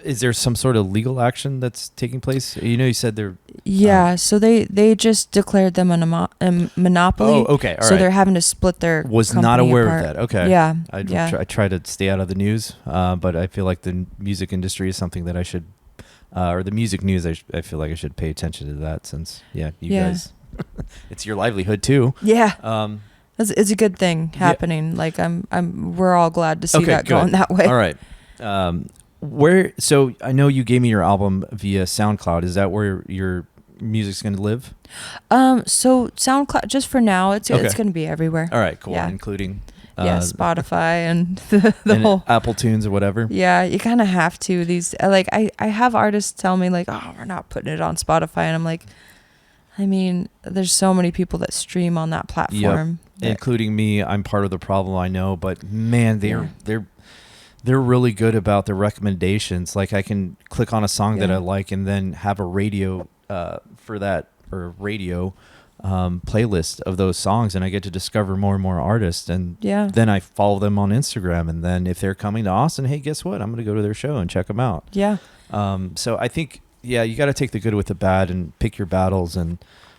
Is there some sort of legal action that's taking place? You said they're... Yeah, so they just declared them a monopoly. Oh, okay, all right. So they're having to split their Was not aware apart. of that, okay. Yeah. I try to stay out of the news, but I feel like the music industry is something that I should... or the music news, I feel like I should pay attention to that since, you guys, it's your livelihood too. Yeah. It's a good thing happening. Yeah. Like we're all glad to see that good. Going that way. All right. So I know you gave me your album via SoundCloud. Is that where your music's going to live? So SoundCloud, just for now, it's going to be everywhere. All right, cool. Yeah. Including Spotify and the and whole Apple Tunes or whatever. Yeah, you kind of have to. These I have artists tell me like, oh, we're not putting it on Spotify, and I'm like, I mean, there's so many people that stream on that platform, including me. I'm part of the problem, I know, but man, they're really good about their recommendations. Like I can click on a song that I like and then have a radio playlist of those songs, and I get to discover more and more artists, and then I follow them on Instagram, and then if they're coming to Austin, hey, guess what, I'm going to go to their show and check them out. So I think you got to take the good with the bad and pick your battles, and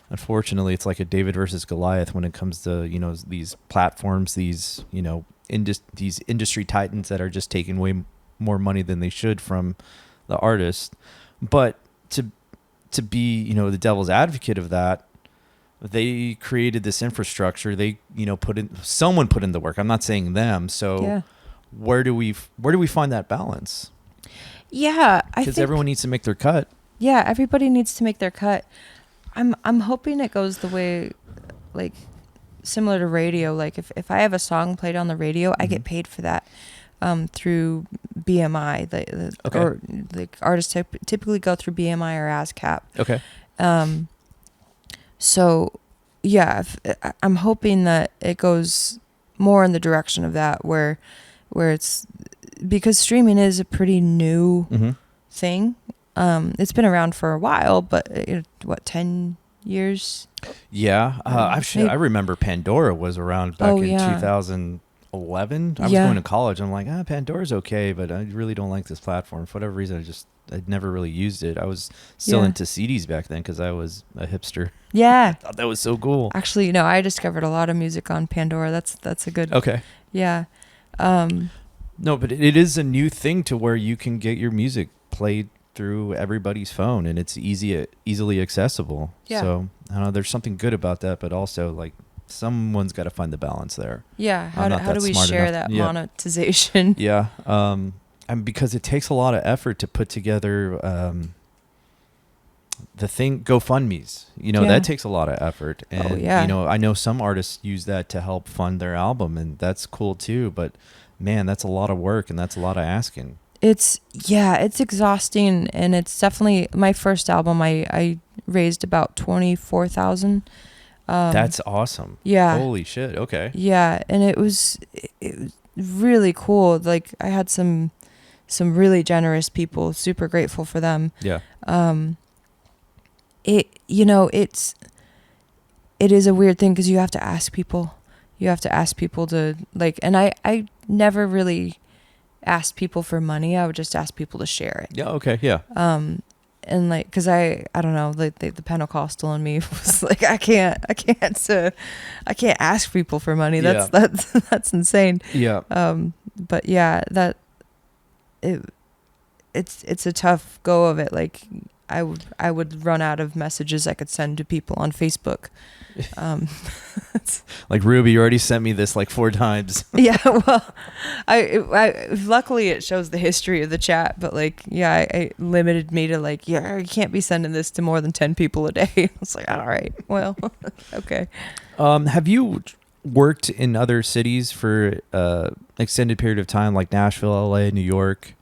unfortunately it's like a David versus Goliath when it comes to these platforms, these these industry titans that are just taking way more money than they should from the artist. But to be the devil's advocate of that, they created this infrastructure. They, someone put in the work. I'm not saying them. So where do we find that balance? Yeah, because everyone needs to make their cut. Yeah, everybody needs to make their cut. I'm hoping it goes the way, like, similar to radio. Like if I have a song played on the radio, I get paid for that through BMI. Or like artists typically go through BMI or ASCAP. Okay. So, yeah, I'm hoping that it goes more in the direction of that, where it's, because streaming is a pretty new thing. It's been around for a while, but 10 years? Yeah, I remember Pandora was around back in 2011. I was going to college. I'm like, Pandora's okay, but I really don't like this platform for whatever reason. I'd never really used it. I was still into CDs back then because I was a hipster. Yeah. I thought that was so cool. Actually, I discovered a lot of music on Pandora. That's a good... Okay. Yeah. No, but it is a new thing to where you can get your music played through everybody's phone, and it's easily accessible. Yeah. So, I don't know, there's something good about that, but also, like, someone's got to find the balance there. Yeah. How do we share that monetization? Yeah. And because it takes a lot of effort to put together the thing, GoFundMe's, that takes a lot of effort. And, I know some artists use that to help fund their album, and that's cool too. But man, that's a lot of work, and that's a lot of asking. It's exhausting, and it's definitely my first album. I raised about 24,000. That's awesome. Yeah. Holy shit. Okay. Yeah, and it was really cool. Like I had some really generous people. Super grateful for them. Yeah. It is a weird thing because you have to ask people. You have to ask people to like, and I never really asked people for money. I would just ask people to share it. Yeah. Okay. Yeah. And like, because I don't know, like the Pentecostal in me was like, I can't ask people for money. That's insane. Yeah. But yeah, it's a tough go of it. Like I would run out of messages I could send to people on Facebook. Like, Ruby, you already sent me this like 4 times. Yeah, well, I luckily it shows the history of the chat, but like, yeah, I limited me to like, yeah, you can't be sending this to more than 10 people a day. I was like, all right, well, okay. Have you worked in other cities for extended period of time, like Nashville, LA, New York?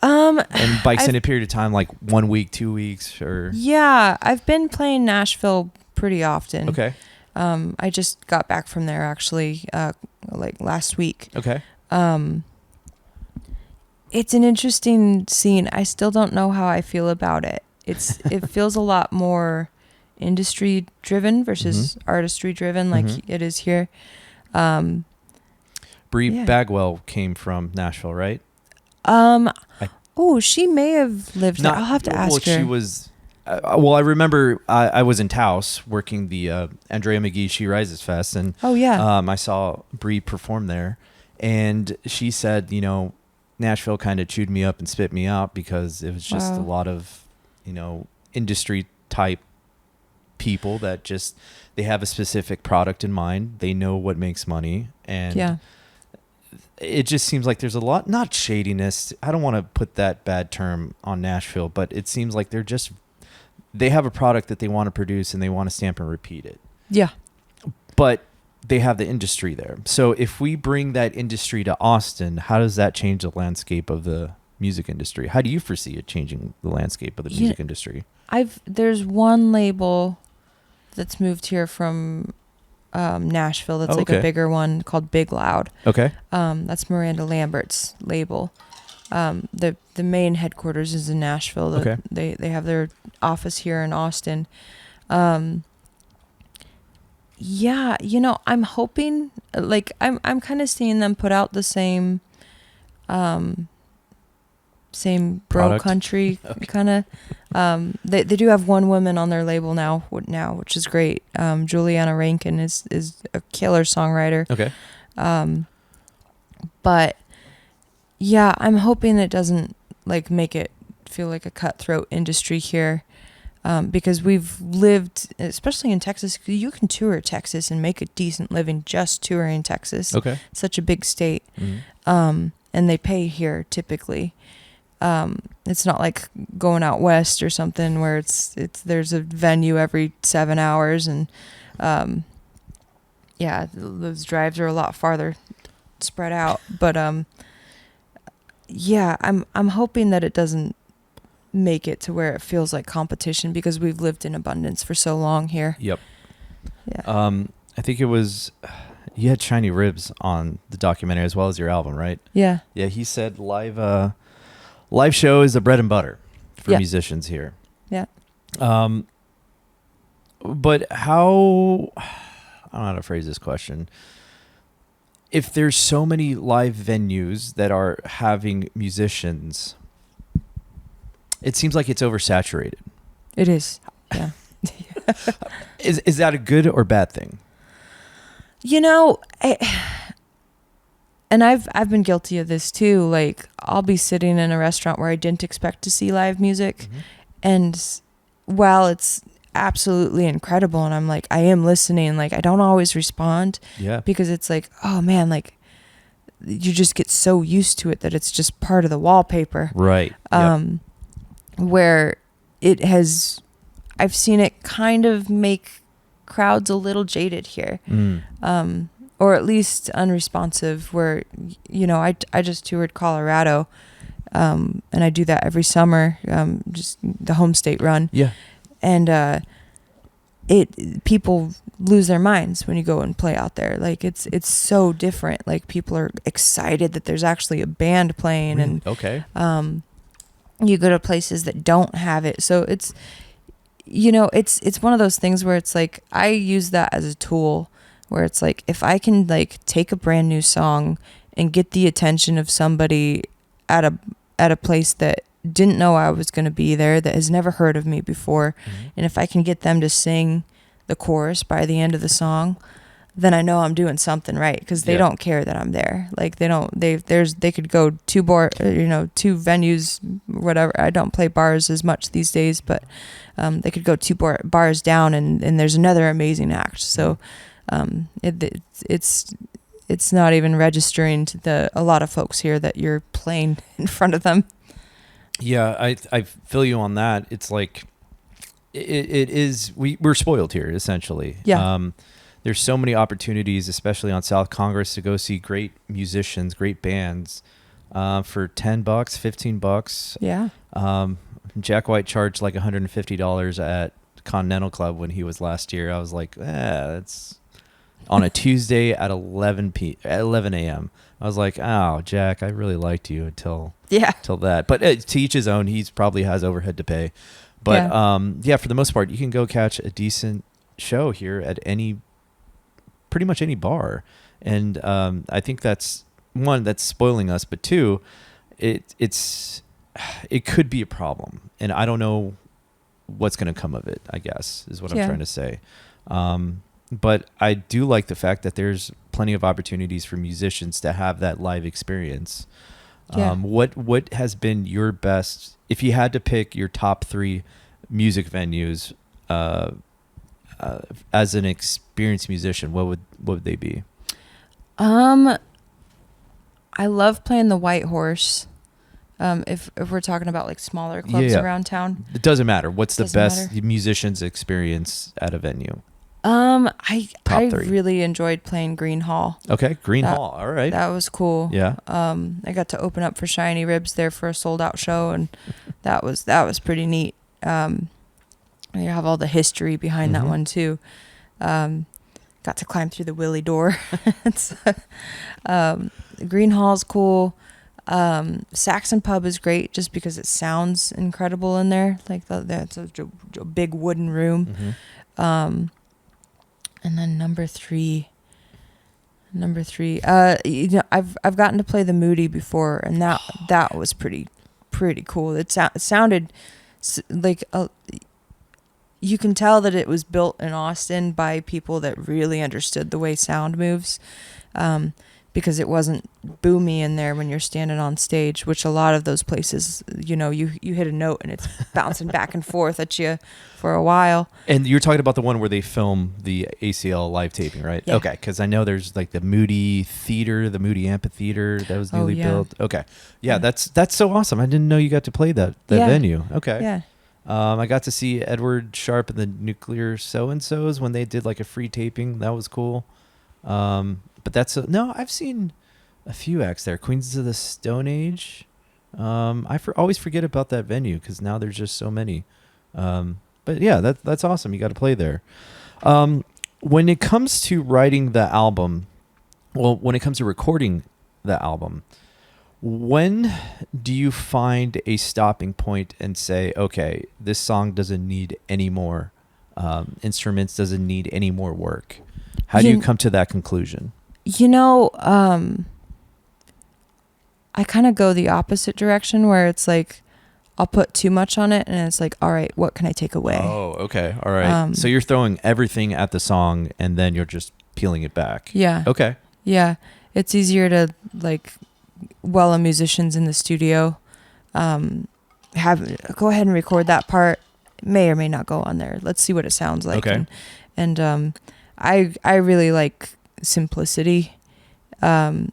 And by extended period of time, like 1 week, 2 weeks, or? Yeah, I've been playing Nashville pretty often. Okay. I just got back from there actually, like last week. Okay. It's an interesting scene. I still don't know how I feel about it. It feels a lot more industry driven versus artistry driven, like it is here. Brie Bagwell came from Nashville, right? She may have lived there. I'll have to ask her. She was. I remember I was in Taos working the Andrea McGee She Rises Fest, and I saw Brie perform there, and she said, Nashville kind of chewed me up and spit me out because it was just a lot of, industry type people that just, they have a specific product in mind. They know what makes money, and it just seems like there's a lot, not shadiness. I don't want to put that bad term on Nashville, but it seems like they have a product that they want to produce and they want to stamp and repeat it. Yeah. But they have the industry there. So if we bring that industry to Austin, how does that change the landscape of the music industry? How do you foresee it changing the landscape of the music industry? There's one label that's moved here from Nashville that's like a bigger one called Big Loud. Okay. That's Miranda Lambert's label. The main headquarters is in Nashville. They have their office here in Austin. I'm hoping, like, I'm kind of seeing them put out the same bro country kind of. They do have one woman on their label now, which is great. Juliana Rankin is a killer songwriter. Okay. But yeah, I'm hoping it doesn't like make it feel like a cutthroat industry here. Because we've lived, especially in Texas, you can tour Texas and make a decent living just touring Texas. Okay. It's such a big state. Mm-hmm. And they pay here typically. It's not like going out west or something where there's a venue every 7 hours and those drives are a lot farther spread out. But I'm hoping that it doesn't make it to where it feels like competition because we've lived in abundance for so long here. Yep. Yeah. I think it was you had Shiny Ribs on the documentary as well as your album, right? Yeah. Yeah, he said live show is the bread and butter for musicians here. Yeah. But how I don't know how to phrase this question. If there's so many live venues that are having musicians, it seems like it's oversaturated. It is. Yeah. Is that a good or bad thing? And I've been guilty of this too. Like I'll be sitting in a restaurant where I didn't expect to see live music, and while it's absolutely incredible, and I'm like I am listening, like I don't always respond. Yeah. Because it's like, oh man, like you just get so used to it that it's just part of the wallpaper. Right. Where I've seen it kind of make crowds a little jaded here. Or at least unresponsive where, I just toured Colorado And I do that every summer, just the home state run. Yeah. And people lose their minds when you go and play out there. Like it's so different. Like people are excited that there's actually a band playing, and okay. You go to places that don't have it. So it's, it's one of those things where it's like, I use that as a tool where it's like, if I can like take a brand new song and get the attention of somebody at a place that didn't know I was going to be there, that has never heard of me before. Mm-hmm. And if I can get them to sing the chorus by the end of the song, then I know I'm doing something right, because they don't care that I'm there. Like they could go two venues, whatever. I don't play bars as much these days, but they could go two bars down and there's another amazing act. So it's not even registering to a lot of folks here that you're playing in front of them. Yeah, I feel you on that. It's like it is, we're spoiled here essentially. Yeah. There's so many opportunities, especially on South Congress, to go see great musicians, great bands, for $10, $15. Yeah. Jack White charged like $150 at Continental Club when he was last year. I was like, that's on a Tuesday at 11 a.m. I was like, oh, Jack, I really liked you until that. But to each his own. He probably has overhead to pay. But for the most part, you can go catch a decent show here at pretty much any bar. And I think that's one, that's spoiling us, but two, it could be a problem, and I don't know what's going to come of it, I guess is what I'm trying to say. But I do like the fact that there's plenty of opportunities for musicians to have that live experience. What has been your best, if you had to pick your top 3 music venues as an experienced musician, what would they be? I love playing the White Horse. If we're talking about like smaller clubs around town, it doesn't matter. What's the best musician's experience at a venue? I really enjoyed playing Green Hall. Okay, Green Hall. All right, that was cool. Yeah. I got to open up for Shiny Ribs there for a sold out show, and that was pretty neat. You have all the history behind that one too. Got to climb through the Willie door. Green Hall's cool. Saxon Pub is great just because it sounds incredible in there. Like that's a big wooden room. Mm-hmm. And then number three, I've gotten to play the Moody before, and that was pretty cool. It sounded like you can tell that it was built in Austin by people that really understood the way sound moves, because it wasn't boomy in there when you're standing on stage, which a lot of those places, you hit a note and it's bouncing back and forth at you for a while. And you're talking about the one where they film the ACL live taping, right? Yeah. Okay, because I know there's like the Moody Theater, the Moody Amphitheater that was newly built. Okay, yeah, that's so awesome. I didn't know you got to play that venue. Okay, yeah. I got to see Edward Sharp and the Nuclear So-and-Sos when they did like a free taping. That was cool. But I've seen a few acts there. Queens of the Stone Age. I always forget about that venue because now there's just so many. But yeah, that's awesome. You got to play there. When it comes to writing the album, when it comes to recording the album, when do you find a stopping point and say, okay, this song doesn't need any more instruments, doesn't need any more work? How do you come to that conclusion? I kind of go the opposite direction where it's like, I'll put too much on it and it's like, all right, what can I take away? Oh, okay. All right. So you're throwing everything at the song and then you're just peeling it back. Yeah. Okay. Yeah. It's easier to while a musician's in the studio, go ahead and record that part. It may or may not go on there. Let's see what it sounds like. Okay. And I really like simplicity, and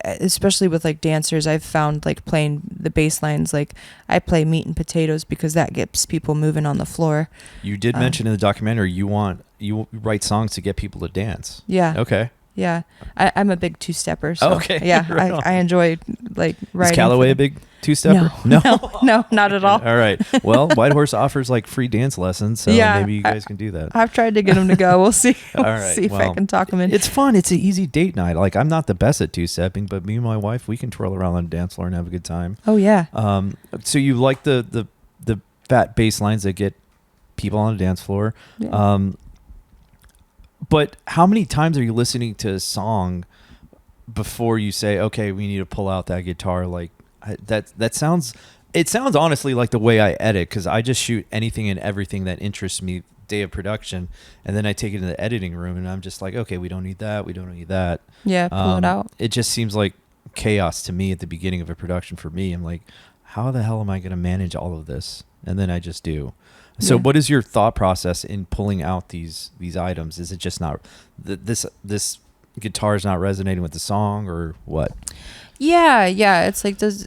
especially with like dancers, I've found like playing the bass lines, like I play Meat and Potatoes because that gets people moving on the floor. You did mention in the documentary you write songs to get people to dance. Yeah. Okay. Yeah. I'm a big two-stepper. So okay. Yeah. Right I enjoy like riding. Is Callaway a big two-stepper? No, not at all. All right. Well, White Horse offers like free dance lessons, so maybe you guys can do that. I've tried to get him to go. We'll see. All right. See if I can talk him in. It's fun. It's an easy date night. Like, I'm not the best at two-stepping, but me and my wife, we can twirl around on the dance floor and have a good time. Oh yeah. So you like the fat bass lines that get people on the dance floor. Yeah. But how many times are you listening to a song before you say, okay, we need to pull out that guitar? Like that sounds, it sounds honestly like the way I edit, because I just shoot anything and everything that interests me day of production, and then I take it to the editing room and I'm just like, okay, we don't need that. We don't need that. Yeah. Pull it out. It just seems like chaos to me at the beginning of a production for me. I'm like, how the hell am I going to manage all of this? And then I just do. So what is your thought process in pulling out these items? Is it just not this guitar is not resonating with the song, or what? Yeah. It's like, is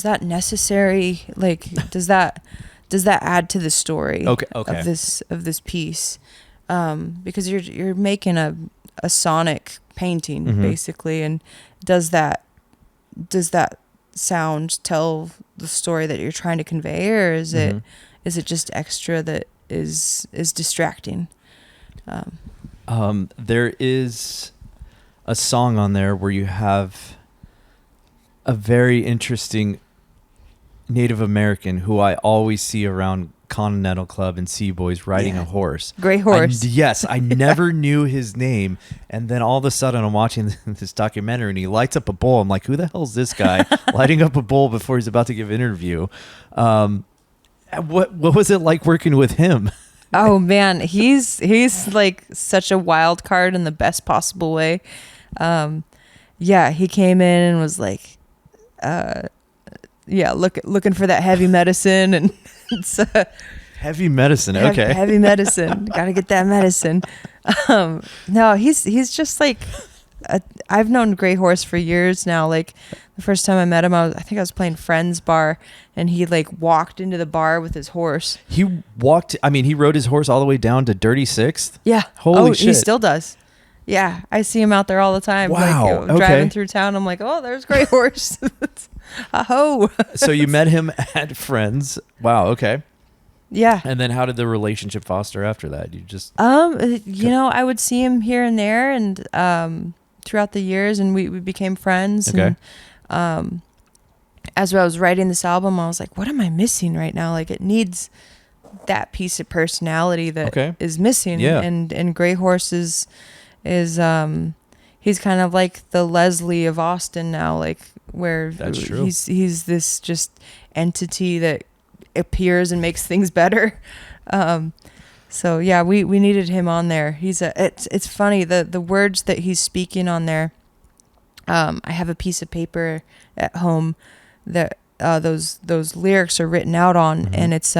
that necessary? Like, does that add to the story? Okay. Of this piece? Because you're making a sonic painting basically, and does that sound tell the story that you're trying to convey, or is it just extra that is distracting? There is a song on there where you have a very interesting Native American who I always see around Continental Club and Seaboys riding a horse. Gray horse. I never knew his name. And then all of a sudden I'm watching this documentary and he lights up a bowl. I'm like, who the hell is this guy lighting up a bowl before he's about to give an interview? What was it like working with him? Oh man, he's like such a wild card in the best possible way. He came in and was like, looking for that heavy medicine, and it's heavy medicine. Okay. Heavy medicine. Got to get that medicine. No, he's just like, I've known Gray Horse for years now. Like the first time I met him, I think I was playing Friends Bar, and he like walked into the bar with his horse. He rode his horse all the way down to Dirty Sixth. Yeah. Holy shit. He still does. Yeah. I see him out there all the time. Wow. Like, driving through town. I'm like, oh, there's Gray Horse. Aho. So you met him at Friends. Wow. Okay. Yeah. And then how did the relationship foster after that? You just I would see him here and there, and throughout the years, and we became friends. Okay. And as I was writing this album, I was like, what am I missing right now? Like, it needs that piece of personality that is missing. Yeah. And Gray Horse is he's kind of like the Leslie of Austin now, like where that's true. He's this just entity that appears and makes things better. So yeah, we needed him on there. It's funny, the words that he's speaking on there. I have a piece of paper at home that those lyrics are written out on, and it's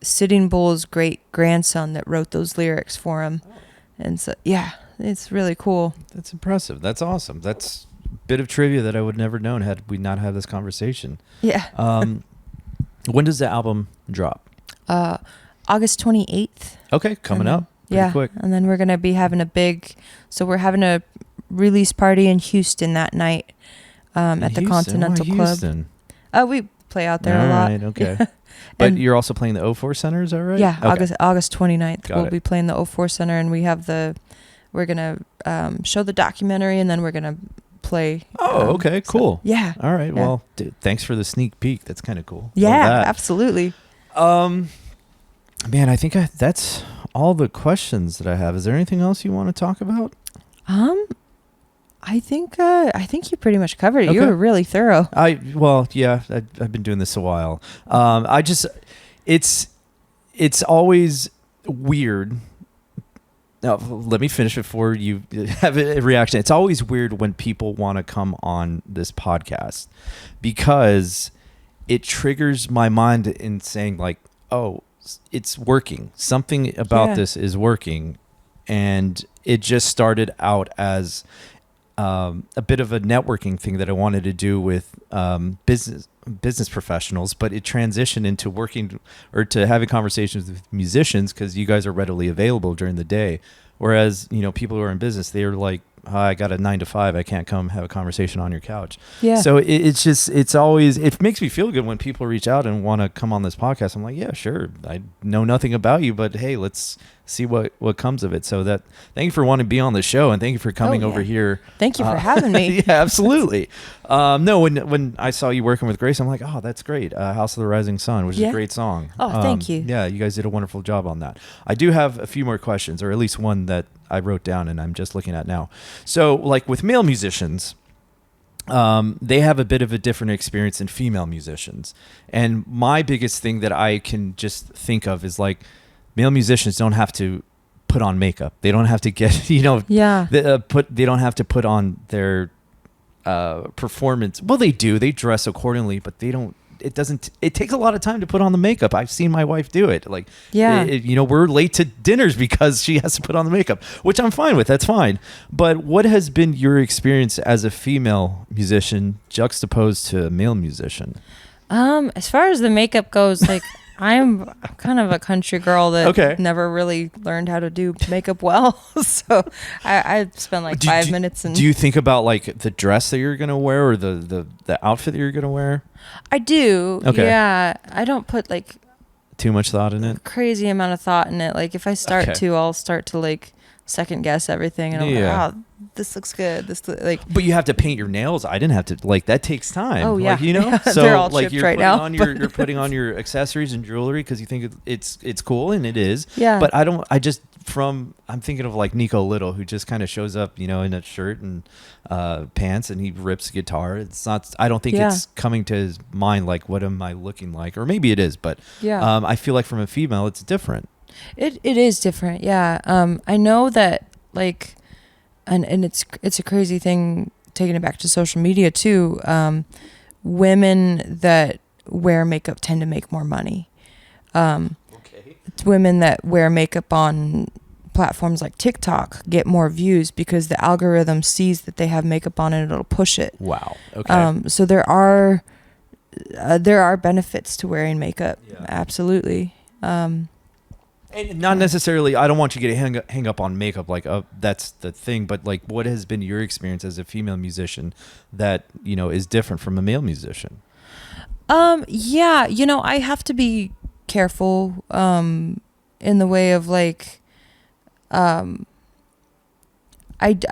Sitting Bull's great grandson that wrote those lyrics for him. And so yeah, it's really cool. That's impressive. That's awesome. That's a bit of trivia that I would never known had we not had this conversation. Yeah. When does the album drop? August 28th. Okay, coming up. Pretty quick. And then we're gonna be having we're having a release party in Houston that night, at the Continental Club. Houston? We play out there a lot. Right, okay. But you're also playing the 04 Center, is that right? Yeah, okay. August 29th. Got we'll it. be playing the 04 Center, and we're gonna show the documentary, and then we're gonna play. Oh, okay, cool. Yeah. All right. Yeah. Well, dude, thanks for the sneak peek. That's kind of cool. Yeah, absolutely. Man, I think that's all the questions that I have. Is there anything else you want to talk about? I think you pretty much covered it. Okay. You were really thorough. I've been doing this a while. It's always weird. Now, let me finish before you have a reaction. It's always weird when people want to come on this podcast, because it triggers my mind in saying like, oh, it's working. Something about this is working. And it just started out as a bit of a networking thing that I wanted to do with business professionals, but it transitioned into working or to having conversations with musicians, because you guys are readily available during the day. Whereas, people who are in business, they are like I got a 9 to 5. I can't come have a conversation on your couch. Yeah. So it's always, it makes me feel good when people reach out and want to come on this podcast. I'm like, yeah, sure. I know nothing about you, but hey, let's see what comes of it. So thank you for wanting to be on the show, and thank you for coming over here. Thank you for having me. Yeah, absolutely. No, when I saw you working with Grace, I'm like, oh, that's great. House of the Rising Sun, which is a great song. Oh, thank you. Yeah, you guys did a wonderful job on that. I do have a few more questions, or at least one that I wrote down and I'm just looking at now. So like with male musicians, they have a bit of a different experience than female musicians. And my biggest thing that I can just think of is like, male musicians don't have to put on makeup. They don't have to get, they don't have to put on their performance. Well, they do. They dress accordingly, but they don't. It takes a lot of time to put on the makeup. I've seen my wife do it. Like, we're late to dinners because she has to put on the makeup, which I'm fine with. That's fine. But what has been your experience as a female musician juxtaposed to a male musician? As far as the makeup goes, like, I'm kind of a country girl that never really learned how to do makeup well. So I spend like 5 minutes. And do you think about like the dress that you're going to wear or the outfit that you're going to wear? I do. Okay. Yeah. I don't put like too much thought in it. Crazy amount of thought in it. Like if I start to, I'll start to like second guess everything. And I'm like, oh, this looks good. But you have to paint your nails. I didn't have to, like, that takes time. Oh yeah. Like, you know, yeah, so they're all like chipped right now. You're putting on your accessories and jewelry because you think it's cool, and it is. Yeah. But I'm thinking of like Nico Little, who just kind of shows up, in a shirt and pants, and he rips guitar. It's not. I don't think it's coming to his mind like, what am I looking like? Or maybe it is, but I feel like from a female, it's different. It is different. Yeah. I know that like. And it's a crazy thing, taking it back to social media too. Women that wear makeup tend to make more money. It's women that wear makeup on platforms like TikTok get more views because the algorithm sees that they have makeup on and it'll push it. Wow. Okay. So there are benefits to wearing makeup. Yeah. Absolutely. And not necessarily, I don't want you to get hang up on makeup, like that's the thing, but like what has been your experience as a female musician that, is different from a male musician? Yeah, I have to be careful in the way of like, I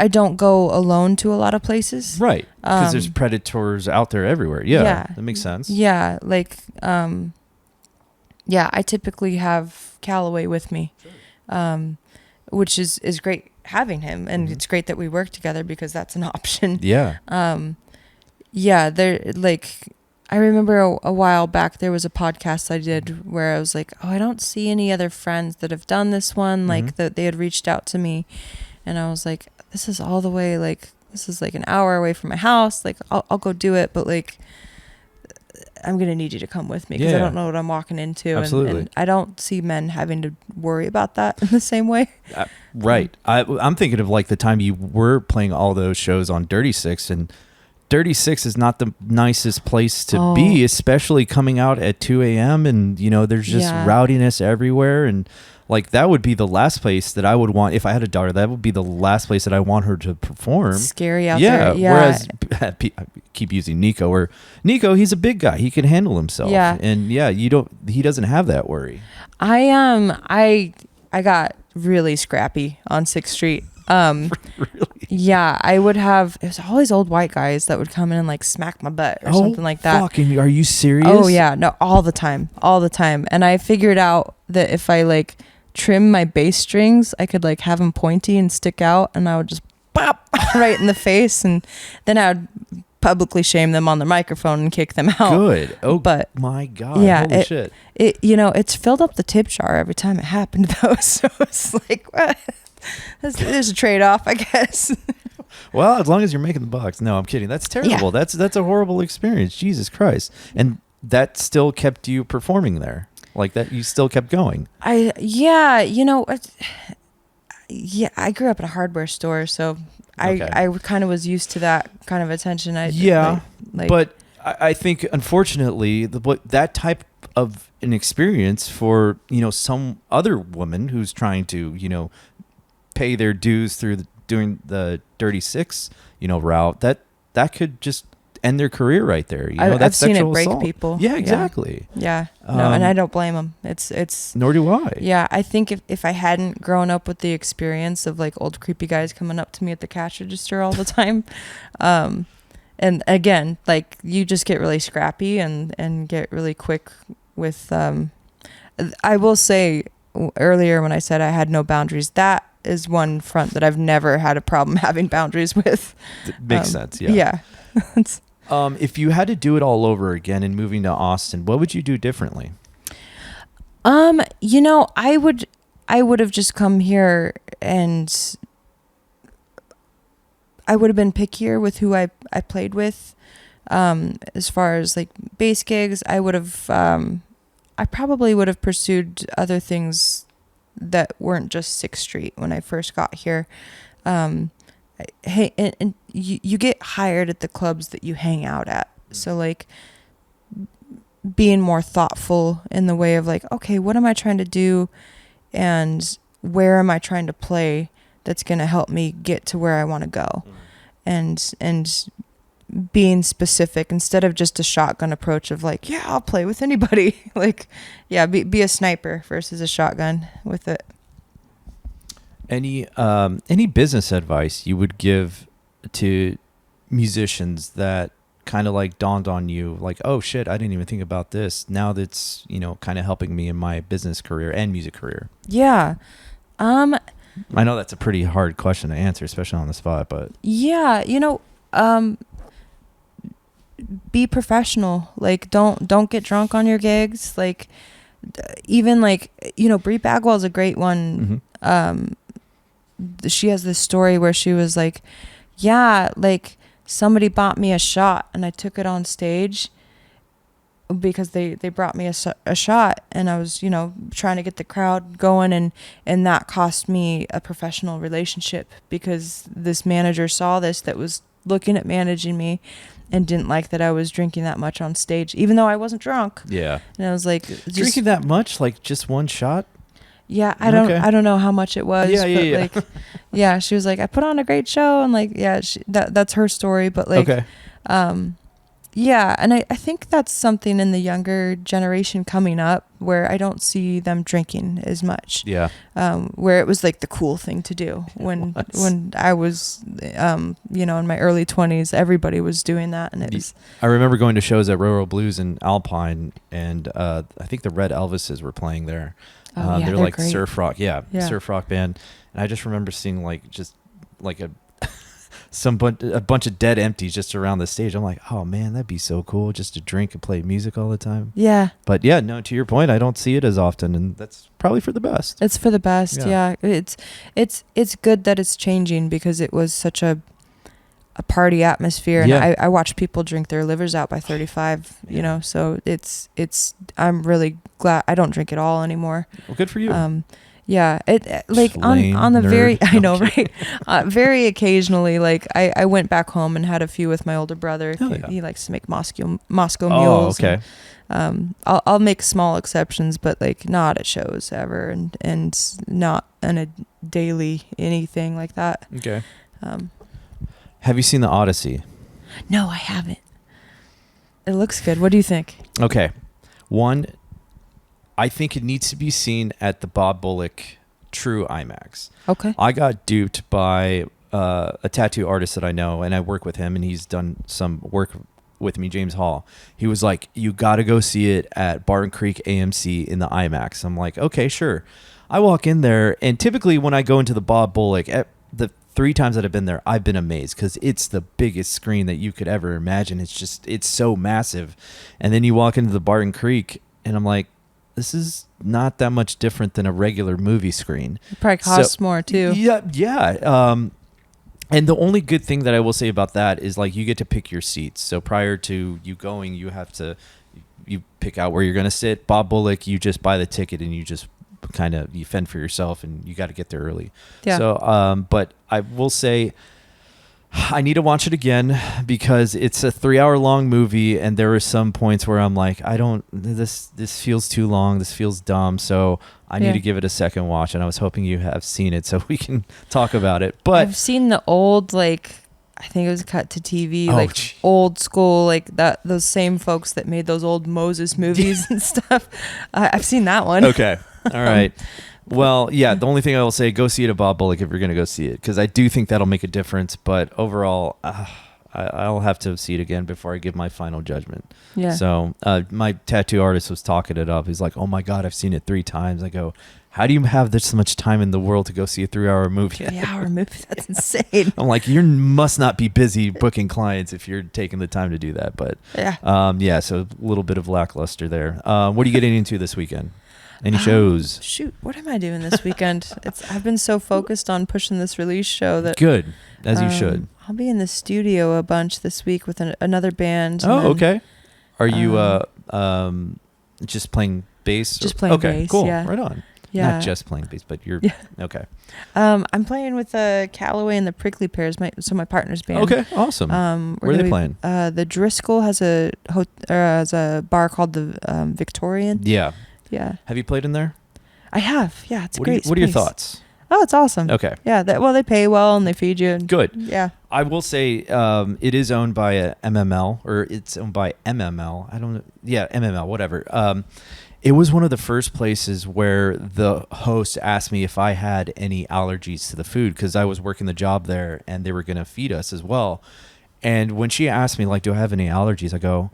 don't go alone to a lot of places. Right, because there's predators out there everywhere. Yeah, that makes sense. Yeah, like, I typically have Callaway with me, which is great having him, and it's great that we work together because that's an option. Yeah. There, like, I remember a while back there was a podcast I did where I was like, oh, I don't see any other friends that have done this one, like that they had reached out to me, and I was like, this is all the way, like, this is like an hour away from my house, like I'll go do it, but like I'm going to need you to come with me because I don't know what I'm walking into. Absolutely. And I don't see men having to worry about that in the same way. Right. I'm thinking of like the time you were playing all those shows on Dirty Six, and Dirty Six is not the nicest place to be, especially coming out at 2 a.m. and, there's just rowdiness everywhere. And like that would be the last place that I would want, if I had a daughter, that would be the last place that I want her to perform. Scary out there. Yeah. Whereas I keep using Nico, where Nico, he's a big guy. He can handle himself. Yeah. And he doesn't have that worry. I got really scrappy on 6th Street. Really? Yeah, it was all these old white guys that would come in and like smack my butt or something like that. Fucking, are you serious? Oh yeah, no, all the time. And I figured out that if I like trim my bass strings, I could like have them pointy and stick out, and I would just pop right in the face, and then I would publicly shame them on the microphone and kick them out. Good. Oh, but my God. Yeah, holy shit. It's filled up the tip jar every time it happened though. So it's like, what? There's a trade-off, I guess. Well, as long as you're making the bucks. No, I'm kidding. That's terrible. Yeah. That's a horrible experience. Jesus Christ. And that still kept you performing there. Like that, you still kept going. I grew up in a hardware store, so I kind of was used to that kind of attention. But I think, unfortunately, that type of an experience for, some other woman who's trying to, pay their dues through doing the Dirty Six, route, that could just end their career right there. I've seen it break people. Yeah, exactly. Yeah. No, and I don't blame them. It's. Nor do I. Yeah, I think if I hadn't grown up with the experience of like old creepy guys coming up to me at the cash register all the time, and again, like you just get really scrappy and get really quick with. I will say earlier when I said I had no boundaries, that is one front that I've never had a problem having boundaries with. Makes sense. Yeah. Yeah. If you had to do it all over again and moving to Austin, what would you do differently? I would have just come here and I would have been pickier with who I played with. As far as like bass gigs, I probably would have pursued other things that weren't just 6th Street when I first got here. Hey, and you get hired at the clubs that you hang out at. So like being more thoughtful in the way of like, okay, what am I trying to do and where am I trying to play that's going to help me get to where I want to go? And being specific instead of just a shotgun approach of like, yeah, I'll play with anybody. Like, yeah, be a sniper versus a shotgun with it. Any business advice you would give to musicians that kind of like dawned on you, like, oh shit, I didn't even think about this. Now that's, kind of helping me in my business career and music career. Yeah. I know that's a pretty hard question to answer, especially on the spot, but yeah, be professional. Like don't get drunk on your gigs. Like even like, Brie Bagwell's a great one. Mm-hmm. She has this story where she was like, yeah, like somebody bought me a shot and I took it on stage because they brought me a shot and I was, trying to get the crowd going and that cost me a professional relationship because this manager saw this that was looking at managing me and didn't like that I was drinking that much on stage, even though I wasn't drunk. Yeah. And I was like, drinking that much, like just one shot? Yeah, I don't know how much it was. Yeah. Like, yeah, she was like, I put on a great show, and like, yeah, that's her story. But like, okay. Yeah, and I think that's something in the younger generation coming up where I don't see them drinking as much. Yeah. Where it was like the cool thing to do when I was, in my early 20s, everybody was doing that, and it was. I remember going to shows at Roro Blues in Alpine, and I think the Red Elvises were playing there. They're like great. Surf rock, yeah, surf rock band, and I just remember seeing like just like a bunch of dead empties just around the stage. I'm like, oh man, that'd be so cool just to drink and play music all the time. Yeah. But yeah, no, to your point, I don't see it as often, and that's probably for the best. It's for the best. Yeah. It's good that it's changing because it was such a party atmosphere, and I watch people drink their livers out by 35. So it's I'm really glad I don't drink at all anymore. Well, good for you. Yeah, it like on the nerd. Very I know right. Very occasionally, like I went back home and had a few with my older brother. He likes to make Moscow mules. Oh, okay. And, I'll make small exceptions, but like not at shows ever, and not on a daily anything like that. Okay. Have you seen The Odyssey? No, I haven't. It looks good. What do you think? Okay. One, I think it needs to be seen at the Bob Bullock True IMAX. Okay. I got duped by a tattoo artist that I know, and I work with him, and he's done some work with me, James Hall. He was like, you got to go see it at Barton Creek AMC in the IMAX. I'm like, okay, sure. I walk in there, and typically when I go into the Bob Bullock, the 3 times that I've been there, I've been amazed because it's the biggest screen that you could ever imagine. It's so massive. And then you walk into the Barton Creek, and I'm like, this is not that much different than a regular movie screen. It probably costs more too. Yeah. And the only good thing that I will say about that is like you get to pick your seats. So prior to you going, you pick out where you're going to sit. Bob Bullock, you just buy the ticket and you just you fend for yourself, and you got to get there early. Yeah. So, but I will say I need to watch it again because it's a 3-hour long movie, and there are some points where I'm like, this feels too long. This feels dumb. So I need to give it a second watch. And I was hoping you have seen it so we can talk about it. But I've seen the old, like, I think it was cut to TV, old school, like those same folks that made those old Moses movies and stuff. I've seen that one. Okay. All right. Well, yeah, the only thing I will say, go see it at Bob Bullock if you're going to go see it, because I do think that'll make a difference. But overall, I'll have to see it again before I give my final judgment. Yeah. So my tattoo artist was talking it up. He's like, oh, my God, I've seen it 3 times. I go, how do you have this much time in the world to go see a 3-hour movie? 3-hour movie? That's insane. I'm like, you must not be busy booking clients if you're taking the time to do that. But yeah, so a little bit of lackluster there. What are you getting into this weekend? Any shows? Shoot, what am I doing this weekend? I've been so focused on pushing this release show that good, as you should. I'll be in the studio a bunch this week with another band. Oh, okay. Are you just playing bass? Just playing bass. Okay, cool. Yeah. Right on. Yeah. Not just playing bass, but you're okay. I'm playing with Callaway and the Prickly Pears, my partner's band. Okay, awesome. Where are they playing? The Driscoll has a bar called the Victorian. Yeah. Yeah. Have you played in there? I have. Yeah, it's great. What are your thoughts? Oh, it's awesome. Okay. Yeah. They pay well and they feed you. Good. Yeah. I will say it is owned by a MML, or it's owned by MML. I don't know. Yeah, MML, whatever. It was one of the first places where the host asked me if I had any allergies to the food, because I was working the job there and they were going to feed us as well. And when she asked me, like, do I have any allergies? I go,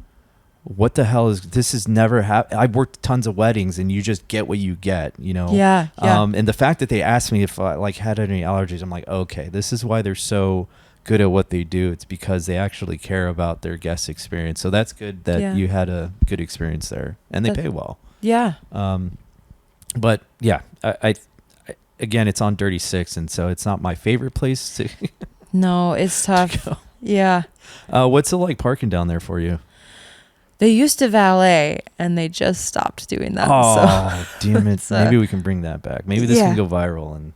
what the hell this has never happened. I've worked tons of weddings and you just get what you get, you know? Yeah. And the fact that they asked me if I had any allergies, I'm like, okay, this is why they're so good at what they do. It's because they actually care about their guest experience. So that's good that you had a good experience there, and they pay well. Yeah. But yeah, I again, it's on Dirty Six, and so it's not my favorite place to No, it's tough. Yeah. What's it like parking down there for you? They used to valet, and they just stopped doing that. Oh, damn it. Maybe we can bring that back. Maybe this can go viral. And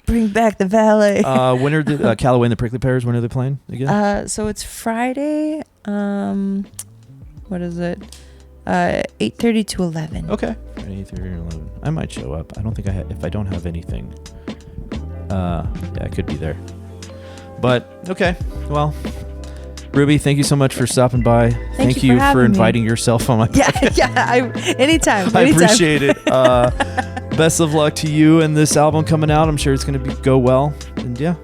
bring back the valet. When are the Callaway and the Prickly Pears, when are they playing again? So it's Friday. What is it? 8:30 to 11. Okay. 8:30 to 11. I might show up. I don't think if I don't have anything. I could be there. But, okay. Well, Ruby, thank you so much for stopping by. Thank you for inviting yourself on my podcast. Anytime. I appreciate it. Best of luck to you and this album coming out. I'm sure it's going to go well. And yeah.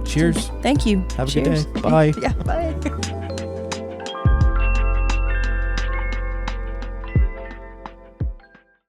Cheers. Thank you. Have a good day. Bye. Bye.